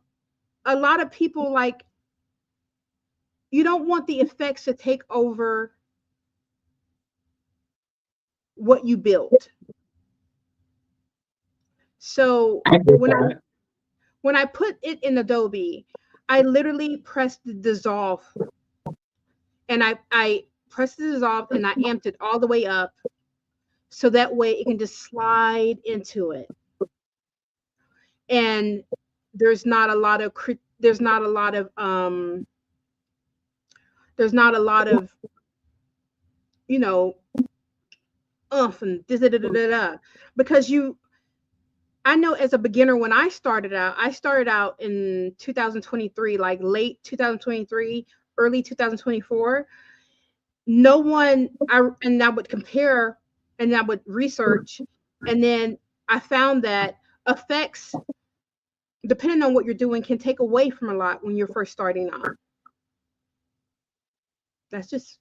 lot of people, like, you don't want the effects to take over what you built. So when I put it in Adobe, I literally pressed the dissolve, and I pressed the dissolve and I amped it all the way up, so that way it can just slide into it. And there's not a lot of you know, and because I know as a beginner, when I started out in 2023, like late 2023, early 2024. No one, and I would compare and I would research, and then I found that effects, depending on what you're doing, can take away from a lot when you're first starting out. That's just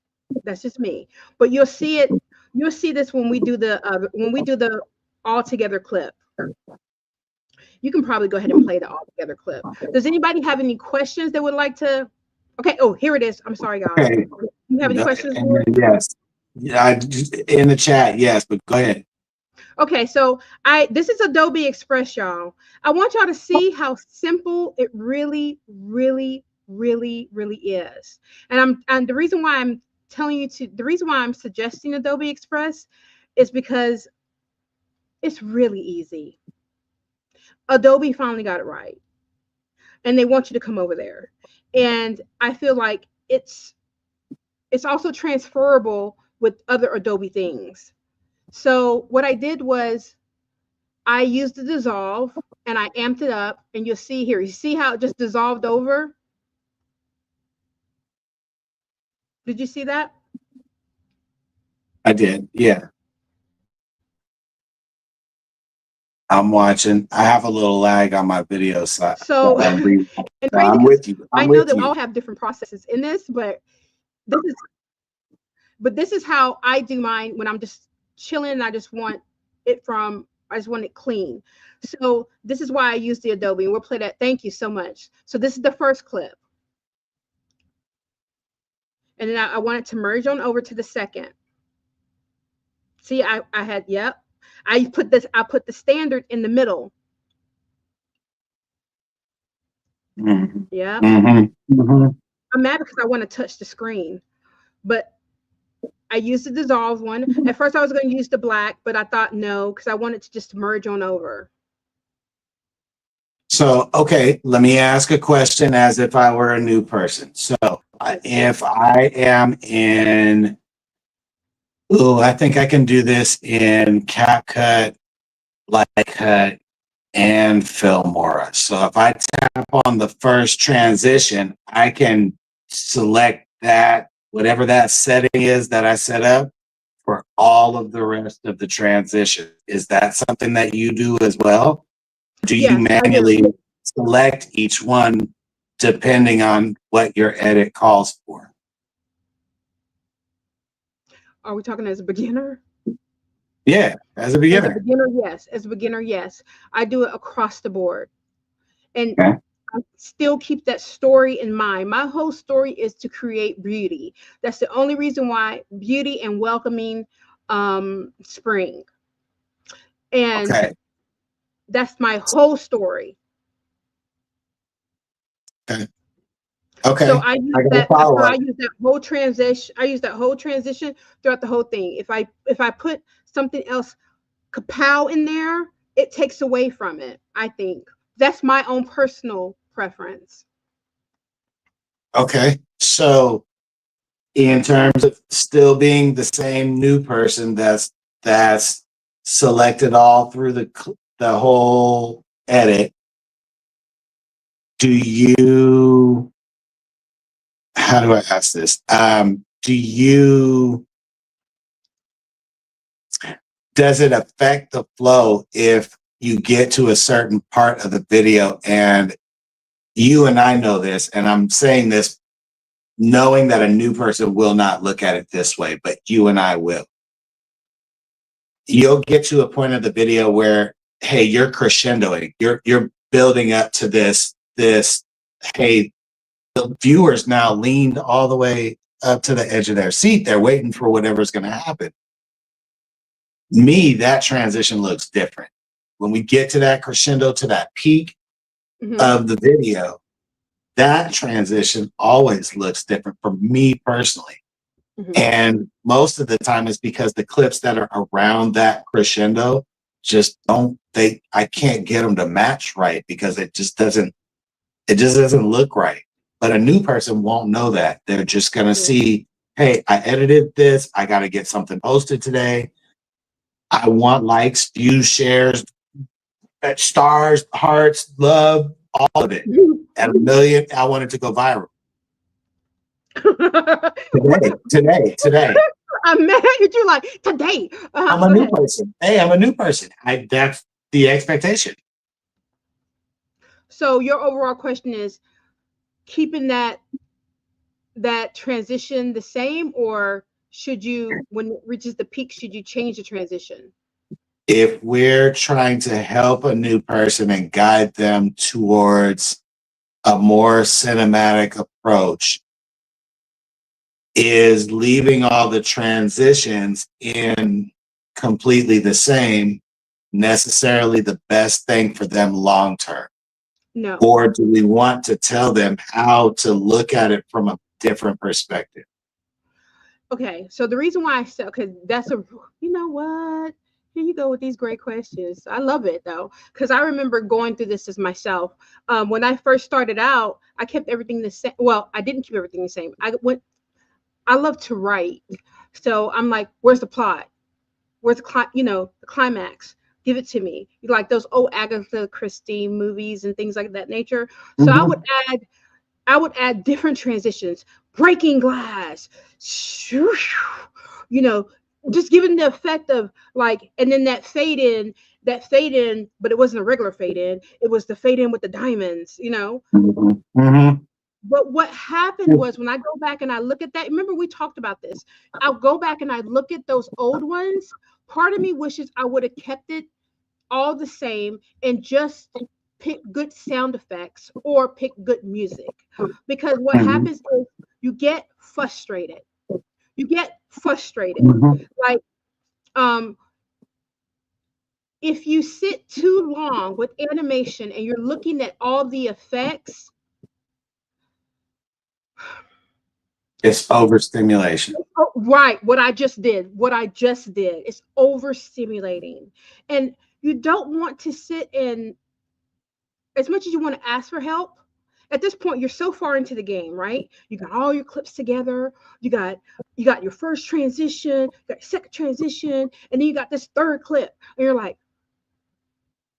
me. But you'll see this when we do the all together clip. You can probably go ahead and play the all together clip. Does anybody have any questions they would like to? Okay. Oh, here it is. I'm sorry, guys. Okay. You have any questions? Yes. Yeah, in the chat, yes, but go ahead. Okay, so this is Adobe Express, y'all. I want y'all to see how simple it really, really, really, really is. And the reason why I'm suggesting Adobe Express is because it's really easy. Adobe finally got it right, and they want you to come over there. And I feel like it's also transferable with other Adobe things. So what I did was I used the dissolve and I amped it up, and you'll see here. You see how it just dissolved over? Did you see that? I did, yeah. I'm watching. I have a little lag on my video side. So I'm with you. I know that we all have different processes in this, but this is how I do mine when I'm just chilling and I just want it clean. So this is why I use the Adobe, and we'll play that. Thank you so much. So this is the first clip. And then I want it to merge on over to the second. See, I put the standard in the middle. Mm-hmm. Yeah. Mm-hmm. Mm-hmm. I'm mad because I want to touch the screen, but I used the dissolve one. At first I was going to use the black, but I thought no, because I wanted to just merge on over. So, okay, let me ask a question as if I were a new person. So if I am in Oh, I think I can do this in CapCut, Light Cut, and Filmora. So if I tap on the first transition, I can select that, whatever that setting is that I set up for all of the rest of the transition. Is that something that you do as well? Do you Yes, I do. manually select each one depending on what your edit calls for? Are we talking as a beginner? Yeah, as a As a beginner. beginner, yes. As a beginner, yes. I do it across the board. And Okay. I still keep that story in mind. My whole story is to create beauty. That's the only reason why beauty and welcoming spring. And Okay. that's my whole story. Okay. So Okay. I I use got a that. So follow I up. use that whole transition. I use that whole transition throughout the whole thing. If I put something else kapow in there, it takes away from it. I think that's my own personal preference. Okay. So in terms of still being the same new person that's selected all through the whole edit, do you how do I ask this? Do you does it affect the flow if you get to a certain part of the video and you and I know this, and I'm saying this knowing that a new person will not look at it this way, but you and I will. You'll get to a point of the video where, hey, you're crescendoing, you're building up to this, hey, the viewers now leaned all the way up to the edge of their seat. They're waiting for whatever's going to happen. Me, that transition looks different. When we get to that crescendo, to that peak Hmm. of the video, that transition always looks different for me personally. Hmm. And most of the time it's because the clips that are around that crescendo just don't I can't get them to match right because it just doesn't look right. But a new person won't know that. They're just going to Yeah. see, hey, I edited this. I got to get something posted today. I want likes, views, shares, stars, hearts, love, all of it. At a million, I want it to go viral. Today. I'm mad at you like today. I'm a Go new ahead. person. Hey, I'm a new person. That's the expectation. So your overall question is keeping that transition the same, or should you, when it reaches the peak, should you change the transition? If we're trying to help a new person and guide them towards a more cinematic approach, is leaving all the transitions in completely the same necessarily the best thing for them long term? No. Or do we want to tell them how to look at it from a different perspective? Okay. So the reason why I said, because that's a, you know what? Here you go with these great questions. I love it though, because I remember going through this as myself. When I first started out, I kept everything the same. Well, I didn't keep everything the same. I love to write. So I'm like, where's the plot? Where's the climax? Give it to me. Like those old Agatha Christie movies and things like that nature. So I would Mhm. add I would add different transitions, breaking glass, shoo, shoo, you know, just giving the effect of like, and then that fade in, but it wasn't a regular fade in. It was the fade in with the diamonds. Mhm. Mhm. But what happened was when I go back and I look at that, remember we talked about this. I'll go back and I look at those old ones. Part of me wishes I would have kept it all the same and just pick good sound effects or pick good music. Because what Mhm. happens is you get frustrated. You get frustrated. Mhm. Like um if you sit too long with animation and you're looking at all the effects. It's overstimulation. Oh, right, what I just did is overstimulating. And you don't want to sit in, as much as you want to ask for help, at this point you're so far into the game, right? You got all your clips together, you got your first transition, you got your second transition, and then you got this third clip, and you're like,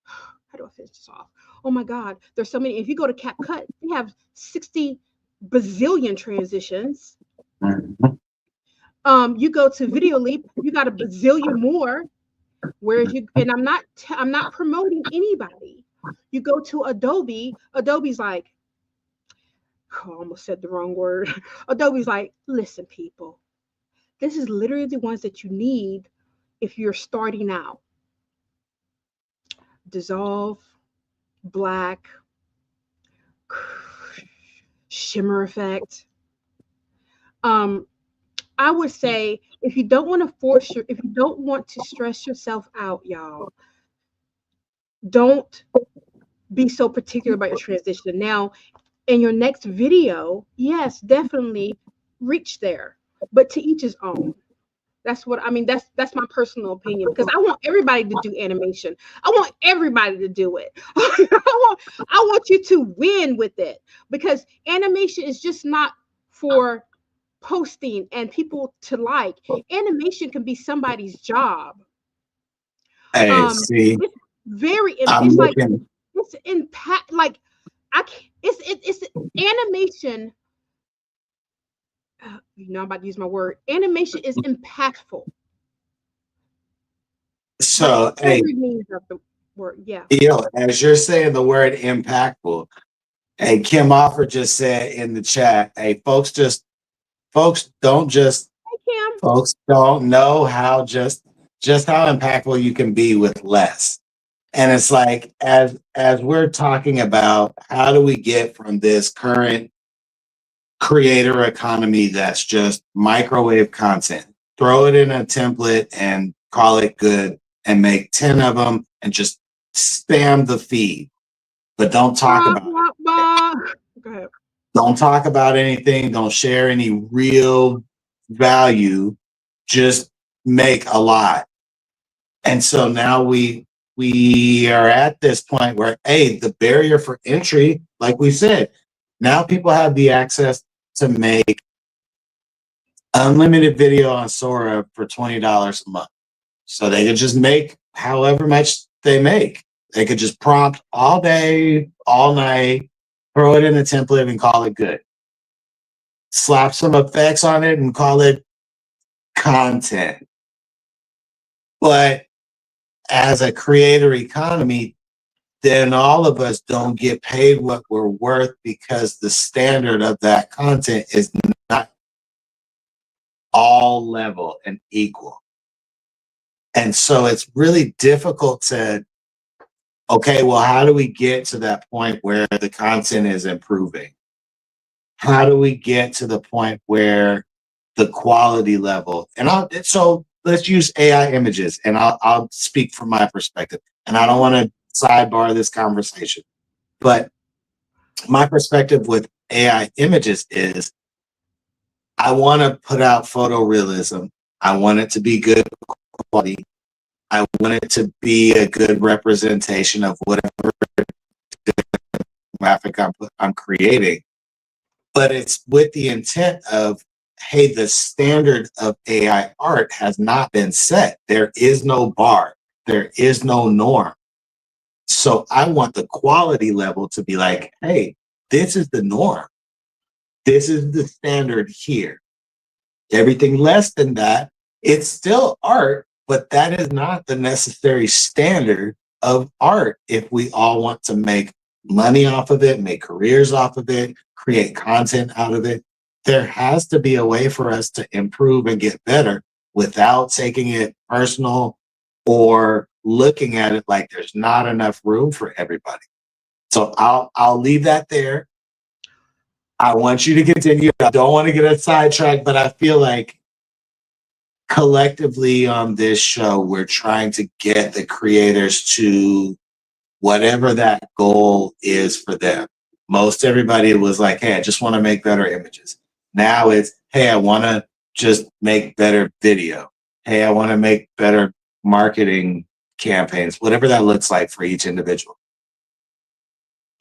how do I finish this off? Oh my God, there's so many. If you go to CapCut, they have 60 bazillion transitions. Mhm. You go to Video Leap, you got a bazillion more. Whereas you, and I'm not promoting anybody. You go to Adobe, Adobe's like, oh, I almost said the wrong word. Adobe's like, listen, people, this is literally the ones that you need if you're starting out. Dissolve, black, shimmer effect. Um, I would say if you don't want to if you don't want to stress yourself out, y'all, don't be so particular about your transition. Now, in your next video, yes, definitely reach there, but to each his own. That's what I mean. That's my personal opinion because I want everybody to do animation. I want everybody to do it. I want you to win with it because animation is just not for posting and people to like. Animation can be somebody's job. Hey, Um, see, it's very I'm it's like looking. it's impact like I can't, it's animation. I'm about to use my word. Animation is impactful by So, hey, every means of the word. Yeah. as you're saying the word impactful, hey, Kim Offer just said in the chat, hey, folks don't just, Hey, Kim. folks don't know how just how impactful you can be with less. And it's like, as we're talking about how do we get from this current creator economy that's just microwave content, throw it in a template and call it good and make 10 of them and just spam the feed, but don't talk Bah, about it. bah, bah. Go ahead. Don't talk about anything. Don't share any real value. Just make a lot. And so now we are at this point where, hey, the barrier for entry, like we said, now people have the access to make unlimited video on Sora for $20 a month. So they could just make however much they make. They could just prompt all day, all night, throw it in a template and call it good. Slap some effects on it and call it content. But as a creator economy, then all of us don't get paid what we're worth because the standard of that content is not all level and equal. And so it's really difficult to, okay, well, how do we get to that point where the content is improving? How do we get to the point where the quality level, and so let's use AI images and I'll speak from my perspective. And I don't want to sidebar this conversation, but my perspective with AI images is I want to put out photorealism. I want it to be good quality. I want it to be a good representation of whatever graphic I'm creating. But it's with the intent of, hey, the standard of AI art has not been set. There is no bar, there is no norm. So I want the quality level to be like, hey, this is the norm. This is the standard here. Everything less than that, it's still art, but that is not the necessary standard of art if we all want to make money off of it, make careers off of it, create content out of it. There has to be a way for us to improve and get better without taking it personal or looking at it like there's not enough room for everybody. So I'll leave that there. I want you to continue. I don't want to get a sidetrack, but I feel like collectively on this show, we're trying to get the creators to whatever that goal is for them. Most everybody was like, hey, I just want to make better images. Now it's, hey, I want to just make better video. Hey, I want to make better marketing campaigns, whatever that looks like for each individual.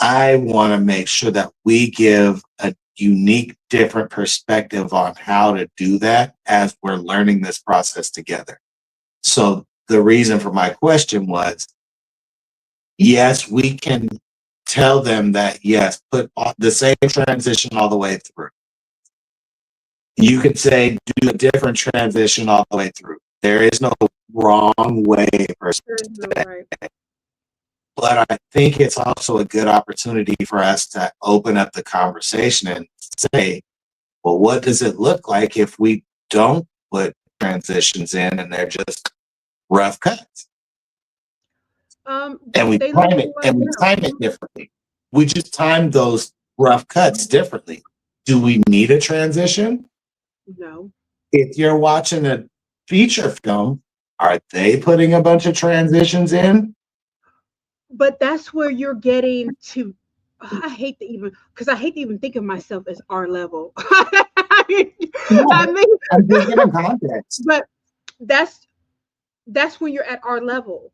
I want to make sure that we give a unique, different perspective on how to do that as we're learning this process together. So the reason for my question was, yes, we can tell them that, yes, put the same transition all the way through. You could say, do a different transition all the way through. There is no wrong way per se. There is no right. But I think it's also a good opportunity for us to open up the conversation and say, well, what does it look like if we don't put transitions in and they're just rough cuts? And we They time look it like and we time it differently. We just time those rough cuts differently. Do we need a transition? no. If you're watching a feature film, are they putting a bunch of transitions in? But that's where you're getting to. I hate to even because I hate to even think of myself as our level. I mean, I'm just giving context. but that's when you're at our level.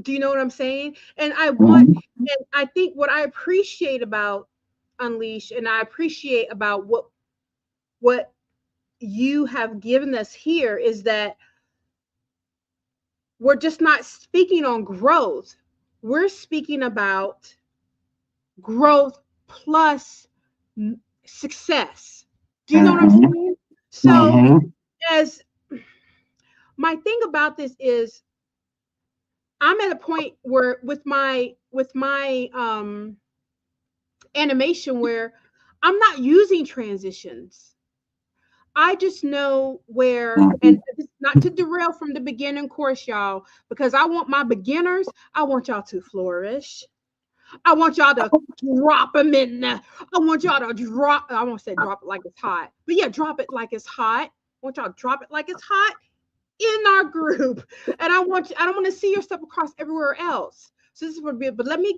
Do you know what I'm saying? And I think what I appreciate about Unleash, and I appreciate about what you have given us here is that we're just not speaking on growth. We're speaking about growth plus success. Do you know what I'm saying? So, as my thing about this is, I'm at a point where with my animation where I'm not using transitions. I just know where, and it's not to derail from the beginning course, y'all, because I want my beginners, I want y'all to flourish. I want y'all to drop them in there. I want y'all to drop, I won't say drop it like it's hot, but yeah, drop it like it's hot. I want y'all to drop it like it's hot in our group. And I don't want to see your stuff across everywhere else. So this is what but let me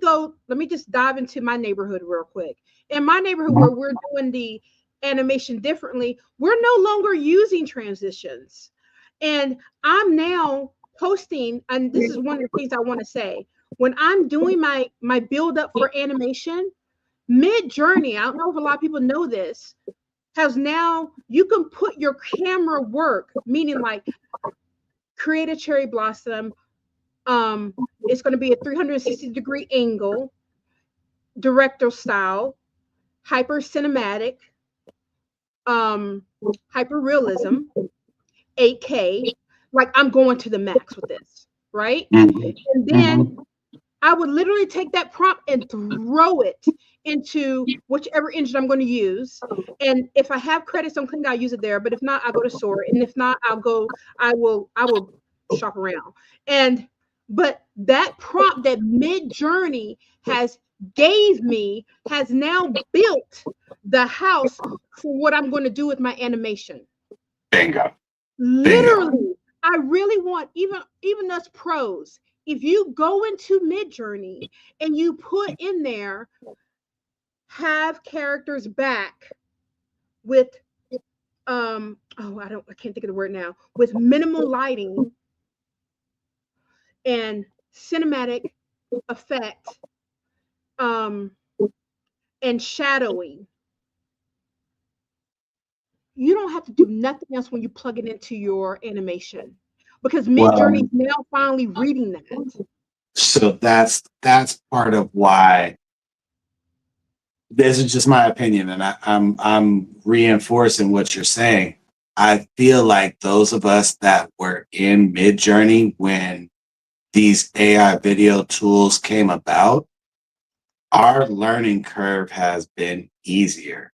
just dive into my neighborhood real quick. In my neighborhood where we're doing the animation differently, we're no longer using transitions. And I'm now posting, and this is one of the things I want to say. When I'm doing my build up for animation, Mid Journey, I don't know if a lot of people know this, has now you can put your camera work, meaning like create a cherry blossom. It's going to be a 360-degree angle, director style, hyper cinematic, hyper realism, 8K. Like I'm going to the max with this, right? And then I would literally take that prompt and throw it into whichever engine I'm going to use. And if I have credits on Kling, I'll use it there. But if not, I'll go to Soar. And if not, I will shop around. But that prompt that Mid Journey has gave me has now built the house for what I'm going to do with my animation. Bingo. Literally, I really want even us pros. If you go into Mid Journey and you put in there, have characters back with I can't think of the word now, with minimal lighting and cinematic effect, and shadowing, you don't have to do nothing else when you plug it into your animation, because Mid Journey is now finally reading that. So that's part of why. This is just my opinion, and I'm reinforcing what you're saying. I feel like those of us that were in Mid Journey when these AI video tools came about, our learning curve has been easier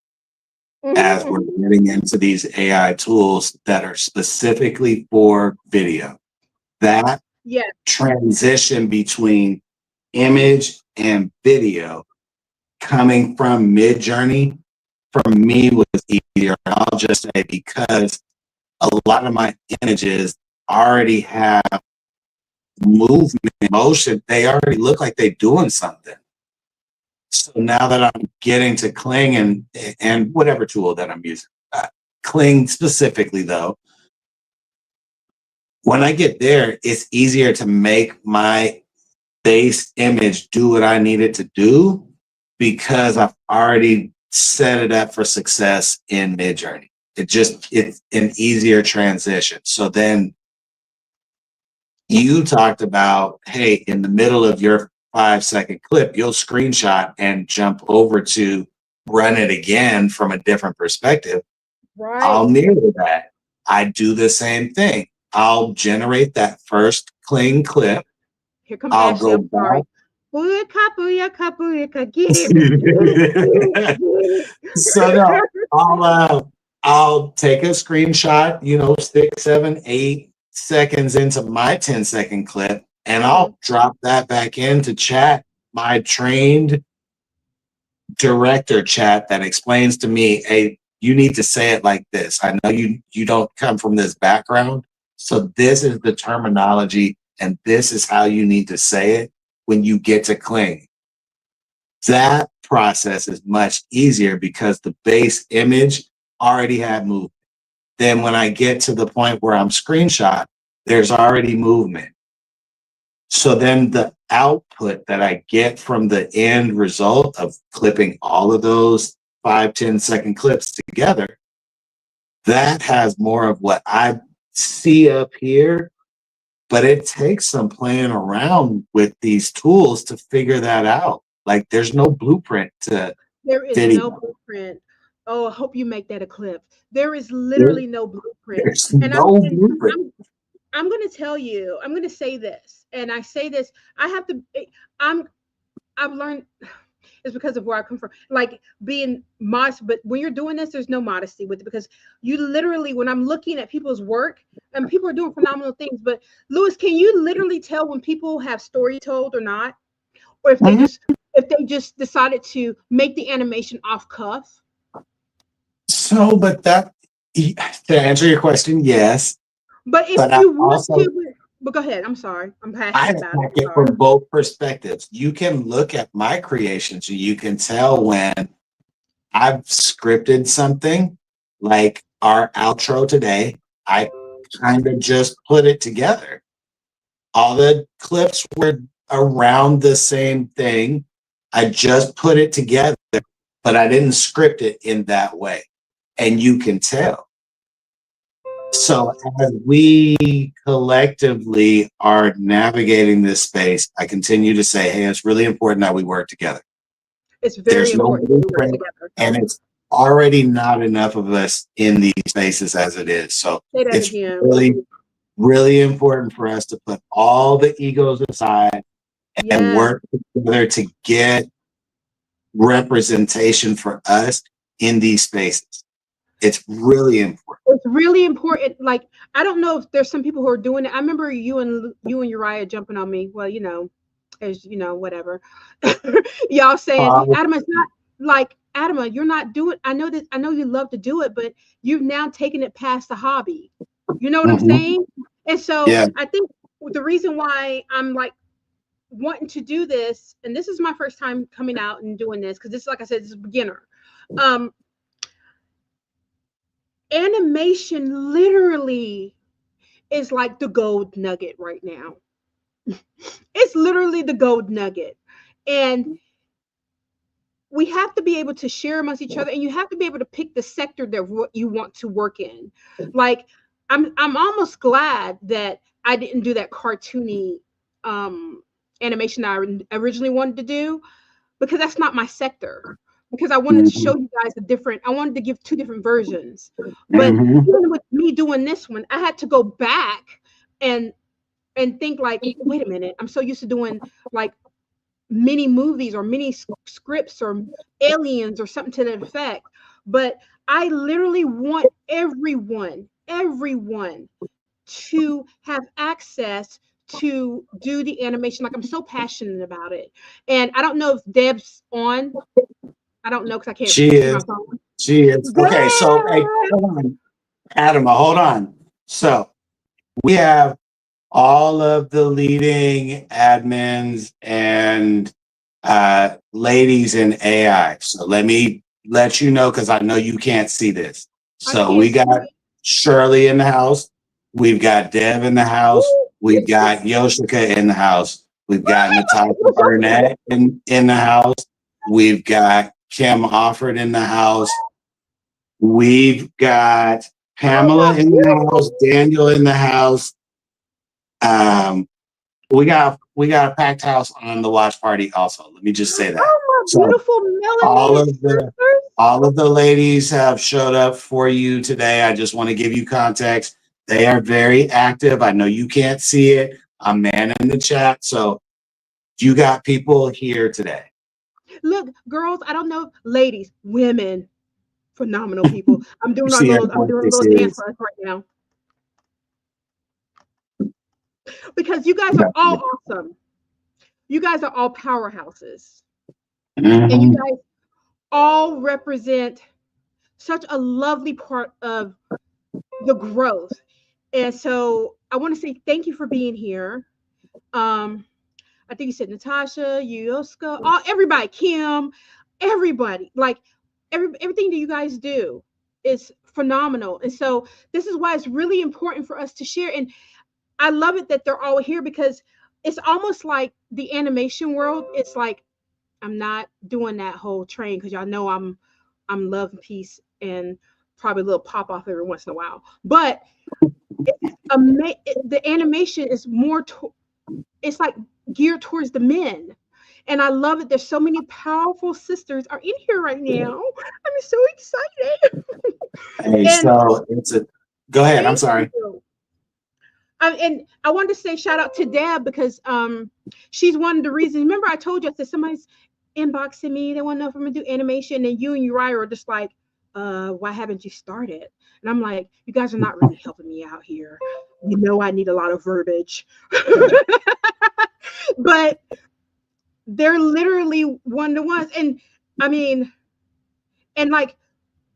as we're getting into these AI tools that are specifically for video. That transition between image and video coming from Mid Journey for me was easier. I'll just say because a lot of my images already have movement, motion. They already look like they're doing something. So now that I'm getting to Kling and whatever tool that I'm using, Kling specifically though, when I get there, it's easier to make my base image do what I need it to do because I've already set it up for success in Midjourney. It's an easier transition. So then you talked about, hey, in the middle of your 5-second clip, you'll screenshot and jump over to run it again from a different perspective. I'll Right. mirror that. I do the same thing. I'll generate that first clean clip. Here come I'll Ashley. go I'm sorry. back. Booyaka, booyaka, booyaka. Get it. Get So no, I'll take a screenshot, 6, 7, 8 seconds into my 10-second clip, and I'll drop that back into chat, my trained director chat that explains to me, hey, you need to say it like this. I know you don't come from this background, so this is the terminology and this is how you need to say it when you get to cling. That process is much easier because the base image already had movement. Then when I get to the point where I'm screenshot, there's already movement. So then the output that I get from the end result of clipping all of those 5-10 second clips together, that has more of what I see up here, but it takes some playing around with these tools to figure that out. Like there's no blueprint to There is no video. blueprint. Oh, I hope you make that a clip. There is There- literally no blueprint. There's And no blueprint. I'm going to tell you, I'm going to say this, and I say this, I have to, I'm, I've learned it's because of where I come from, like being modest. But when you're doing this, there's no modesty with it because you literally, when I'm looking at people's work, and people are doing phenomenal things. But Lewis, can you literally tell when people have story told or not, or Mhm. if they just decided to make the animation off cuff? So, but to answer your question, yes. But if But I you want also to, but go ahead. I'm sorry. I'm I passionate about it. attack I'm it sorry. from both perspectives. You can look at my creations and you can tell when I've scripted something like our outro today. I kind of just put it together. All the clips were around the same thing. I just put it together, but I didn't script it in that way. And you can tell. So as we collectively are navigating this space, I continue to say, hey, it's really important that we work together. It's very There's no important that we work blueprint, together. and it's already not enough of us in these spaces as it is. So Say that it's again. really, really important for us to put all the egos aside and Yes. work together to get representation for us in these spaces. It's really important. It's really important. Like, I don't know if there's some people who are doing it. I remember you and Uriah jumping on me. Well, as you know, whatever. Y'all saying, Um, Adama, it's not like Adama, you're not doing. I know you love to do it, but you've now taken it past the hobby. You know what I'm mhm. saying? And so Yeah. I think the reason why I'm like wanting to do this, and this is my first time coming out and doing this, because this, like I said, this is beginner. Animation literally is like the gold nugget right now. It's literally the gold nugget. And we have to be able to share amongst each other, and you have to be able to pick the sector that you want to work in. Like, I'm almost glad that I didn't do that cartoony animation I originally wanted to do, because that's not my sector. Because I wanted to show Mhm. you guys I wanted to give two different versions. But Mhm. even with me doing this one, I had to go back and think like, wait a minute, I'm so used to doing like mini movies or mini scripts or aliens or something to that effect. But I literally want everyone to have access to do the animation. Like, I'm so passionate about it. And I don't know if Deb's on. I don't know because I can't She see my is. phone. She is. Okay, so hey, Deb! hold on, Adama, hold on. So we have all of the leading admins and ladies in AI. So let me let you know because I know you can't see this. I So can't we see got Shirley in the house. We've got Dev in the house. it. We've got Yoshika in the house. We've got Natasha Burnett in the house. We've got Kim Offord in the house. We've got Oh Pamela my in the house, beautiful. Daniel in the house. Um, we got a packed house on the watch party also. Let me just say that. Oh my So beautiful all melanated of the sisters. all of the ladies have showed up for you today. I just want to give you context. They are very active. I know you can't see it. I'm manning the chat. So you got people here today. Look, girls, I don't know, ladies, women, phenomenal people. You see I'm everyone doing a this little dance is. for us right now because you guys are all awesome. You guys are all powerhouses, and you Mhm. guys all represent such a lovely part of the growth. And so I want to say thank you for being here. Um, I think you said Natasha, Yoska, all everybody, Kim, everybody, like everything that you guys do is phenomenal. And so this is why it's really important for us to share. And I love it that they're all here because it's almost like the animation world. It's like I'm not doing that whole train because y'all know I'm love and peace and probably a little pop off every once in a while. But the animation is more it's like geared towards the men. And I love it. There's so many powerful sisters are in here right now. I'm so excited. Hey, And so it's a go ahead. I'm thank sorry. you. And I wanted to say shout out to Deb because she's one of the reasons. Remember, I told you I said somebody's inboxing me. They want to know if I'm gonna do animation, and you and Uriah are just like, why haven't you started? And I'm like, you guys are not really helping me out here. You know, I need a lot of verbiage, but they're literally one to ones. And I mean, and like,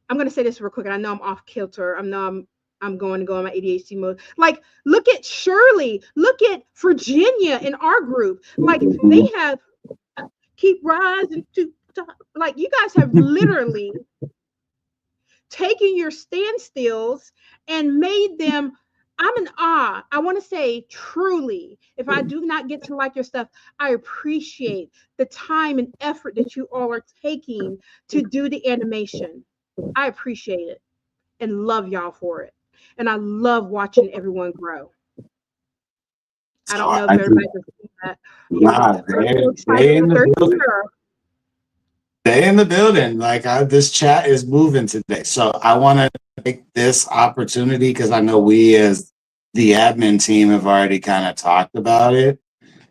I'm gonna say this real quick. And I know I'm off kilter. I know I'm going to go in my ADHD mode. Like, look at Shirley. Look at Virginia in our group. Like, they have keep rising to top. Like, you guys have literally taken your standstills and made them. I'm in awe. I want to say truly, if I do not get to like your stuff, I appreciate the time and effort that you all are taking to do the animation. I appreciate it and love y'all for it. And I love watching everyone grow. I So don't know if I think everybody can see that here, but nah, I'm so excited they in that the they're building. here. They in the building. Like this chat is moving today. So I want to take this opportunity because I know we as the admin team have already kind of talked about it.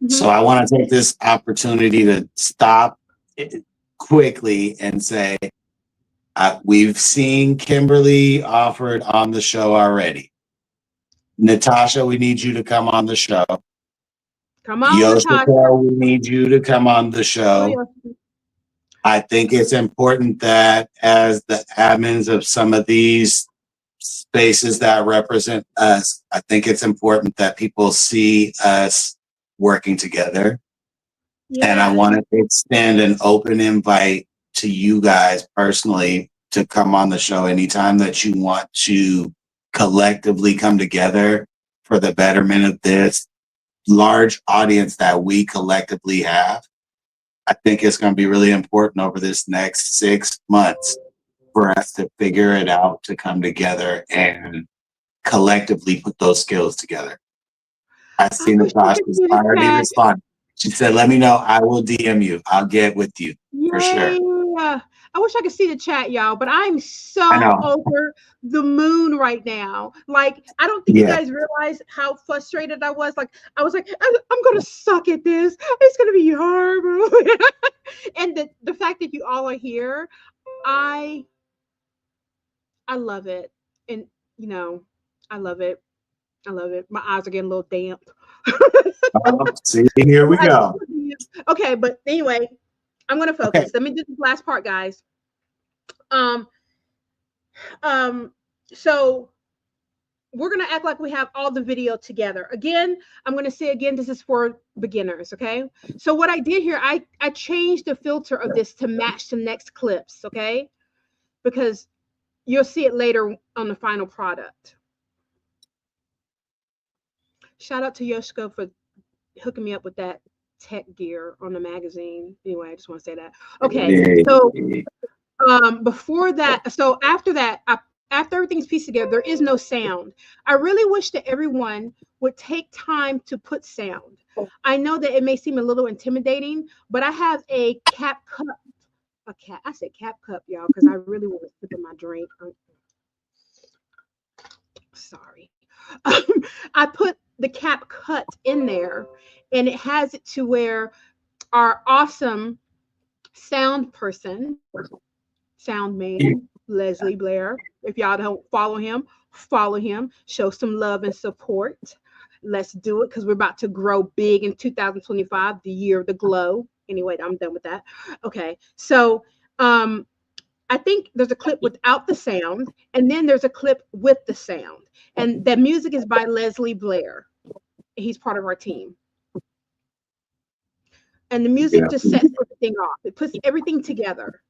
So Mhm. I want to take this opportunity to stop it quickly and say we've seen Kimberly offered on the show already. Natasha, we need you to come on the show. Come on, Natasha. Yoshiko, we need you to come on the Oh, show. yeah. I think it's important that as the admins of some of these spaces that represent us, I think it's important that people see us working together. And I Yes. want to extend an open invite to you guys personally to come on the show anytime that you want to collectively come together for the betterment of this large audience that we collectively have. I think it's going to be really important over this next 6 months for us to figure it out, to come together and collectively put those skills together. I I see wish I Natasha could has see the already chat. responded. She said, let me know. I will DM you. I'll get with you for Yay. sure. I wish I could see the chat, y'all, but I'm I so know. over the moon right now. Like, I don't think you Yeah. guys realize how frustrated I was. Like, I was like, I'm going to suck at this. It's going to be horrible. And the fact that you all are here, I I love it. And, you know, I love it. I love it. My eyes are getting a little damp. See, here we I- go. okay, but anyway, I'm going to Okay. focus. Let me do this last part, guys. Um, um, so we're going to act like we have all the video together. Again, I'm going to say again, this is for beginners. Okay. So what I did here, I changed the filter of this to match the next clips. Okay. Because you'll see it later on the final product. Shout out to Yoshiko for hooking me up with that tech gear on the magazine. Anyway, I just want to say that. Okay, so before that, so after that, after everything's pieced together, there is no sound. I really wish that everyone would take time to put sound. I know that it may seem a little intimidating, but I have a cap cup, I said cap cup, y'all, because I really want to sip in my drink. Sorry. I put the cap cut in there, and it has it to where our awesome sound person, sound man, Leslie Blair. If y'all don't follow him, show some love and support. Let's do it because we're about to grow big in 2025, the year of the glow. Anyway, I'm done with that. Okay, so I think there's a clip without the sound, and then there's a clip with the sound, and that music is by Leslie Blair. He's part of our team, and the music just sets everything off. It puts everything together.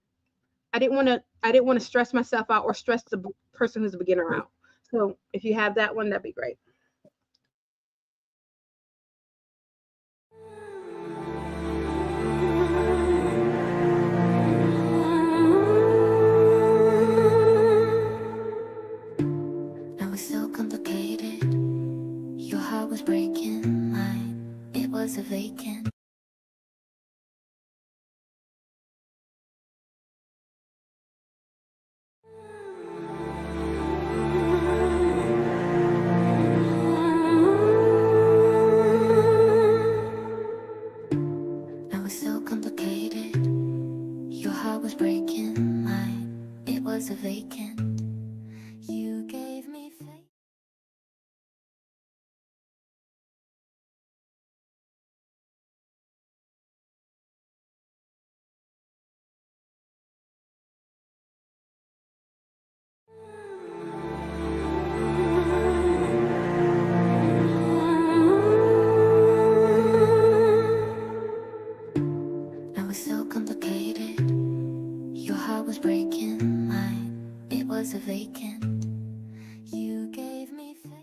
I didn't want to stress myself out or stress the person who's a beginner out. So if you have that one, that'd be great. Now it's so complicated. Your heart was breaking, mine. It was a vacant. Now it's so complicated. Your heart was breaking, mine. It was a vacant. You gave me faith. Now it's so complicated. Your heart was breaking, mine. It was a vacant. You gave me faith.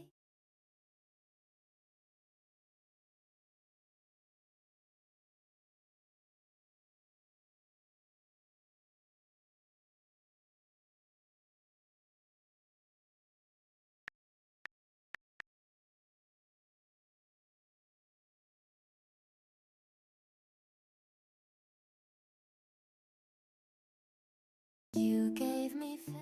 You gave me faith.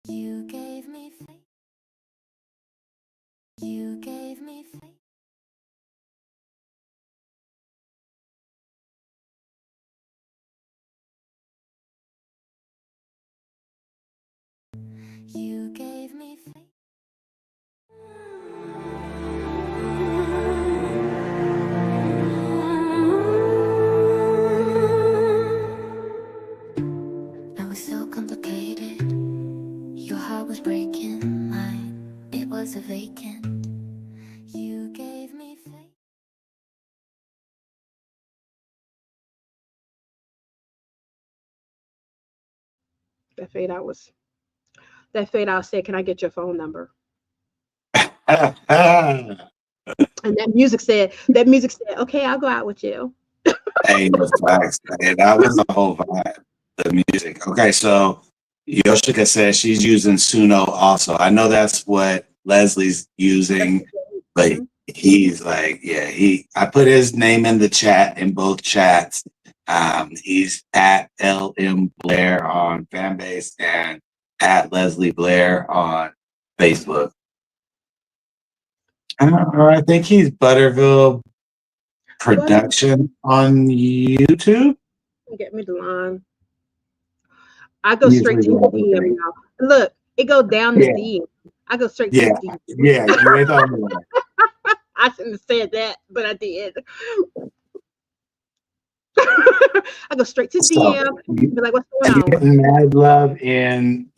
You gave me faith. You gave me faith. You gave me faith. Now it's so complicated. Your heart was breaking, mine. It was a vacant. You gave me faith. That fade out said, "Can I get your phone number?" And that music said, "Okay, I'll go out with you." Hey, the facts. Hey, that was the whole vibe. The music. Okay, so Yoshika says she's using Suno also. I know that's what Leslie's using, but he's like, yeah, I put his name in the chat in both chats. He's at LM Blair on Fanbase and at Leslie Blair on Facebook. I think he's Butterville Production on YouTube. Get me the line. I go straight to the DM now. Look, it go down the DM. I go straight to the DM. Yeah, you ain't talking about that. I shouldn't have said that, but I did. I go straight to DM. Be like, "What's going on?" You're getting mad love in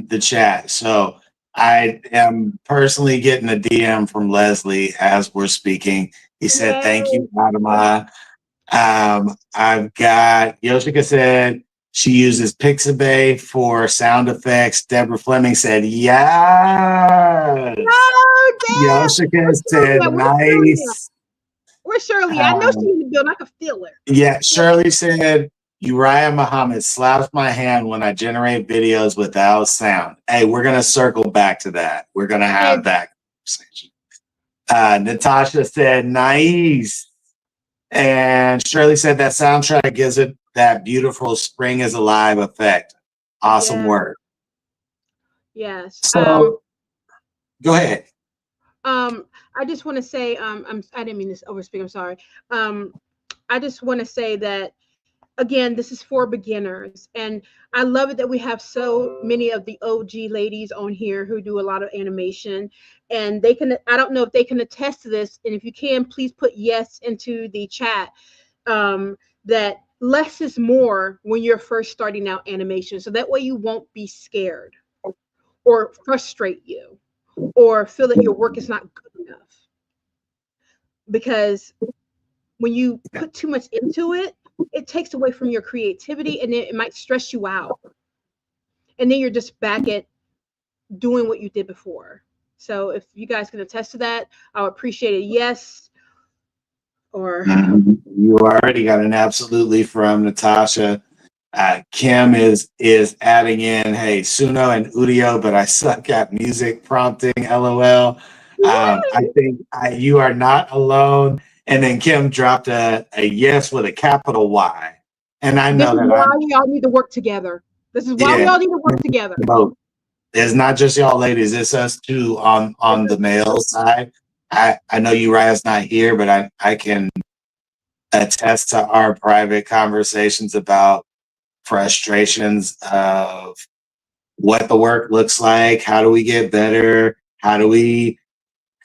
the chat. So I am personally getting a DM from Leslie as we're speaking. He said, Yay. "Thank you, Adama." I've got Yoshika said She uses Pixabay for sound effects. Deborah Fleming said, yes. Oh, damn. Yoshika Where's said, Shirley at? Where's Shirley at? nice. Where's Shirley at? I know she's Um, in the building. I can feel her. yeah, Shirley said, Uriah Muhammad slaps my hand when I generate videos without sound. Hey, we're going to circle back to that. We're going to have And that conversation. Natasha said, nice. And Shirley said that soundtrack gives it that beautiful spring is alive effect. Awesome yeah, work. yes. So go ahead. I just want to say, I didn't mean to overspeak. I'm sorry. I just want to say that again, this is for beginners, and I love it that we have so many of the OG ladies on here who do a lot of animation, and they can. I don't know if they can attest to this, and if you can, please put yes into the chat. That less is more when you're first starting out animation, so that way you won't be scared or frustrate you or feel that your work is not good enough, because when you put too much into it, it takes away from your creativity and it might stress you out. And then you're just back at doing what you did before. So if you guys can attest to that, I would appreciate a yes or You already got an absolutely from Natasha. Kim is adding in, hey, Suno and Udio, but I suck at music prompting, LOL. I think you are not alone. And then Kim dropped a yes with a capital Y. And I this know is that why I'm, we all need to work together. This is why we yeah, all need to work together. no, it's not just y'all ladies, it's us too on the male side. I know Uriah's not here, but I can attest to our private conversations about frustrations of what the work looks like, how do we get better, how do we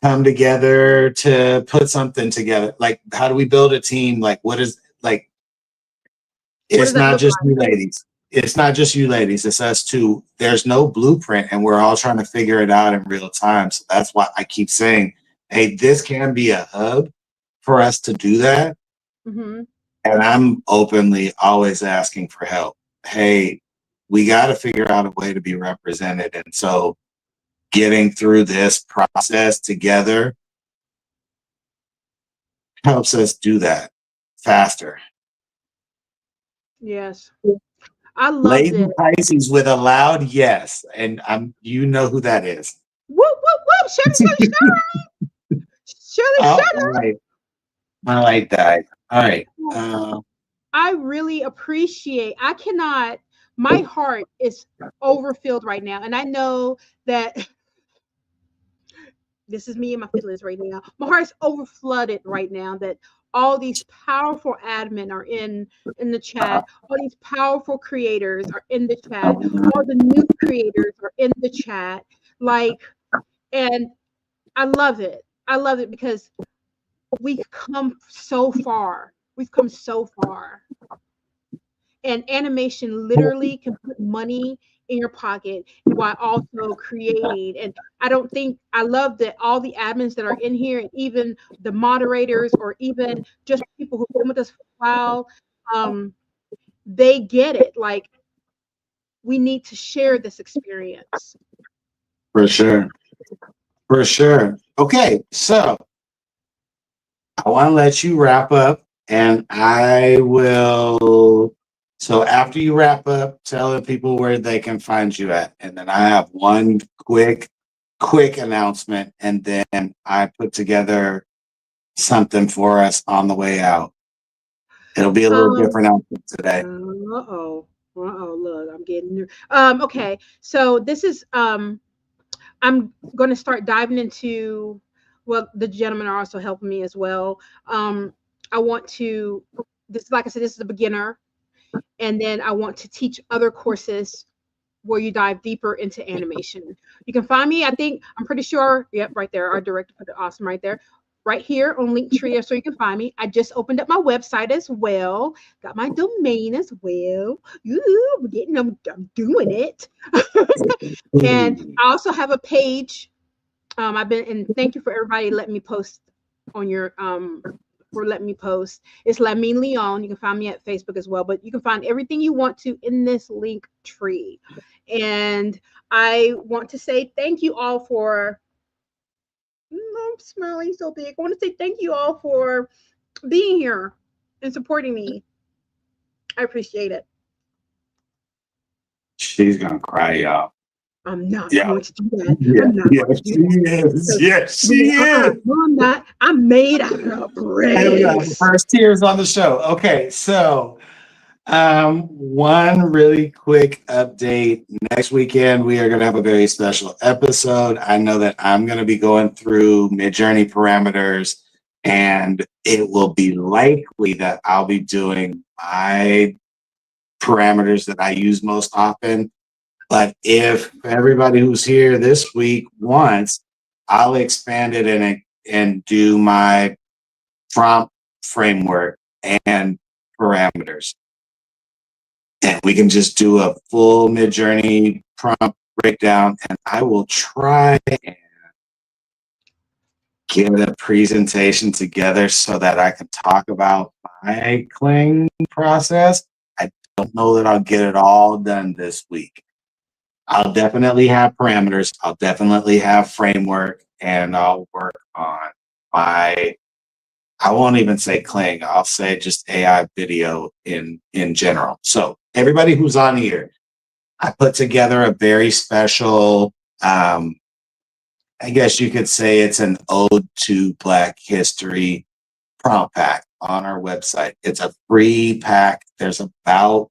come together to put something together, like how do we build a team, like what is like What it's does that not look just like? you ladies, it's not just you ladies, it's us too. There's no blueprint and we're all trying to figure it out in real time. So that's why I keep saying, hey, this can be a hub for us to do that. Mm-hmm. And I'm openly always asking for help. Hey, we got to figure out a way to be represented. And so getting through this process together helps us do that faster. Yes. I loved Lazy it. Pisces with a loud yes. And you know who that is. Whoop, whoop, whoop. Shirley, Shirley, Oh, Shirley. all right. My light died. All right. I really appreciate. I cannot. My heart is overfilled right now, and I know that this is me and my feelings right now. My heart is overflooded right now. That all these powerful admin are in the chat. All these powerful creators are in the chat. All the new creators are in the chat. Like, and I love it. I love it because we've come so far. We've come so far. And animation literally can put money in your pocket while also creating. And I don't think I love that all the admins that are in here, and even the moderators, or even just people who've been with us for a while, they get it. Like, we need to share this experience. For sure. For sure. Okay. So I want to let you wrap up and I will. So after you wrap up, tell the people where they can find you at. And then I have one quick announcement. And then I put together something for us on the way out. It'll be a little different outfit today. Uh-oh. Uh-oh, look, I'm getting okay. So this is I'm going to start diving into, well, the gentlemen are also helping me as well. I want to, this, like I said, this is a beginner. And then I want to teach other courses where you dive deeper into animation. You can find me, I think, I'm pretty sure, yep, right there. Our director put it awesome right there. Right here on Linktree, so you can find me. I just opened up my website as well. Got my domain as well. Ooh, I'm doing it. And I also have a page. I've been, and thank you for everybody letting me post on your for letting me post. It's Lamine Leon. You can find me at Facebook as well, but you can find everything you want to in this link tree. And I want to say thank you all for. I'm smiling so big. I want to say thank you all for being here and supporting me. I appreciate it. She's gonna cry, y'all. I'm not Yeah, going to do that. yeah, I'm not yeah, going to do she that. is. Yes, she is. No, I'm not. I'm made out of There we go. bricks. First tears on the show. Okay, so one really quick update. Next weekend, we are going to have a very special episode. I know that I'm going to be going through Midjourney parameters, and it will be likely that I'll be doing my parameters that I use most often. But if everybody who's here this week wants, I'll expand it and do my prompt framework and parameters. And we can just do a full Midjourney prompt breakdown, and I will try and get a presentation together so that I can talk about my cling process. I don't know that I'll get it all done this week. I'll definitely have parameters. I'll definitely have framework, and I'll work on my, I won't even say cling. I'll say just AI video in general. So everybody who's on here, I put together a very special, I guess you could say it's an ode to Black history prompt pack on our website. It's a free pack. There's about,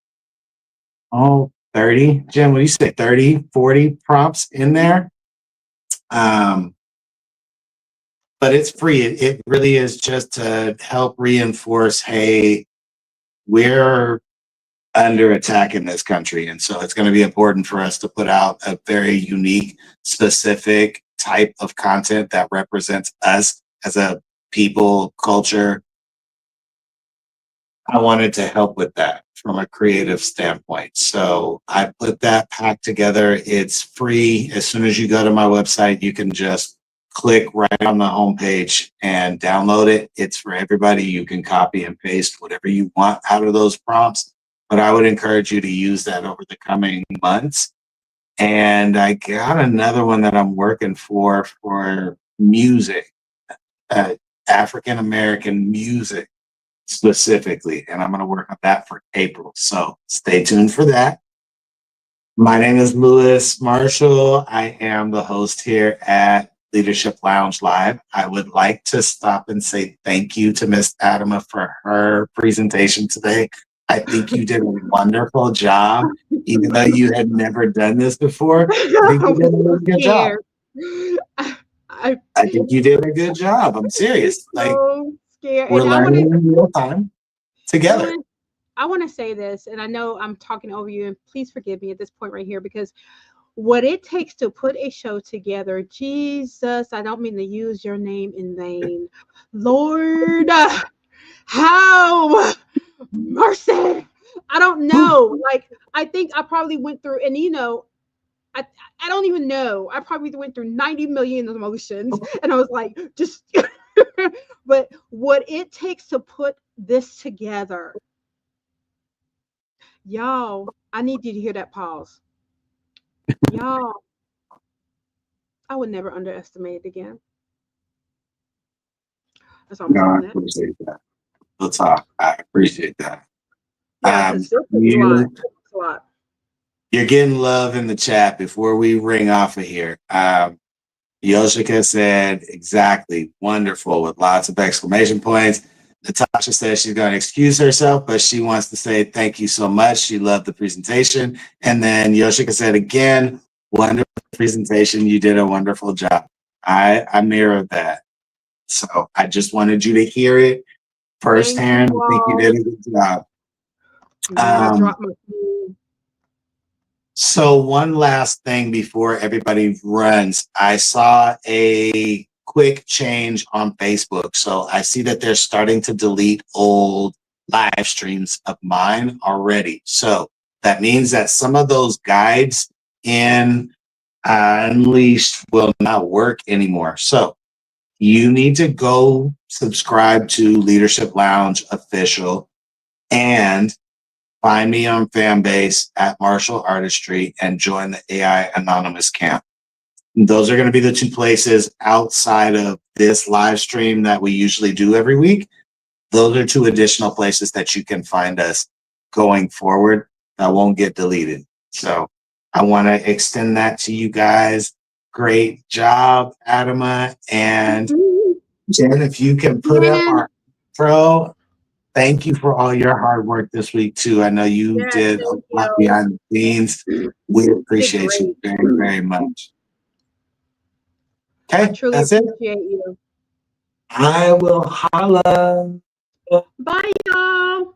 30, Jim, what do you say, 30, 40 prompts in there? But it's free. It really is just to help reinforce, hey, we're under attack in this country. And so it's going to be important for us to put out a very unique, specific type of content that represents us as a people, culture. I wanted to help with that from a creative standpoint. So I put that pack together. It's free. As soon as you go to my website, you can just click right on the homepage and download it. It's for everybody. You can copy and paste whatever you want out of those prompts. But I would encourage you to use that over the coming months. And I got another one that I'm working for music, African American music specifically, and I'm going to work on that for April. So stay tuned for that. My name is Lewis Marshall. I am the host here at Leadership Lounge Live. I would like to stop and say thank you to Miss Adama for her presentation today. I think you did a wonderful job, even though you had never done this before. I think you did a really good job. I think you did a good job. I'm serious. Like, So scared. we're And learning in real time together. I want to say this, and I know I'm talking over you, and please forgive me at this point right here, because what it takes to put a show together, Jesus, I don't mean to use your name in vain. Lord, how mercy. I don't know. Like, I think I probably went through, and I don't even know. I probably went through 90 million emotions, and I was like, just, but what it takes to put this together, y'all, I need you to hear that pause. Y'all, I would never underestimate it again. That's all I'm No, I saying. That. appreciate that. We'll talk. I appreciate that. Yeah, because a lot. It's a lot. You're getting love in the chat before we ring off of here. Yoshika said, exactly, wonderful, with lots of exclamation points. Natasha says she's going to excuse herself, but she wants to say thank you so much. She loved the presentation. And then Yoshika said again, wonderful presentation. You did a wonderful job. I mirrored that. So I just wanted you to hear it firsthand. I think you did a good job. I dropped my phone. So one last thing before everybody runs, I saw a quick change on Facebook. So I see that they're starting to delete old live streams of mine already. So that means that some of those guides in Unleashed will not work anymore. So you need to go subscribe to Leadership Lounge Official and find me on Fanbase at Martial Artistry and join the AI Anonymous camp. Those are going to be the two places outside of this live stream that we usually do every week. Those are two additional places that you can find us going forward that won't get deleted. So I want to extend that to you guys. Great job, Adama. And Jen, if you can put up our intro, thank you for all your hard work this week, too. I know you did a lot behind the scenes. We appreciate you very, very much. Okay, I truly that's it. appreciate you. I will holla. Bye, y'all.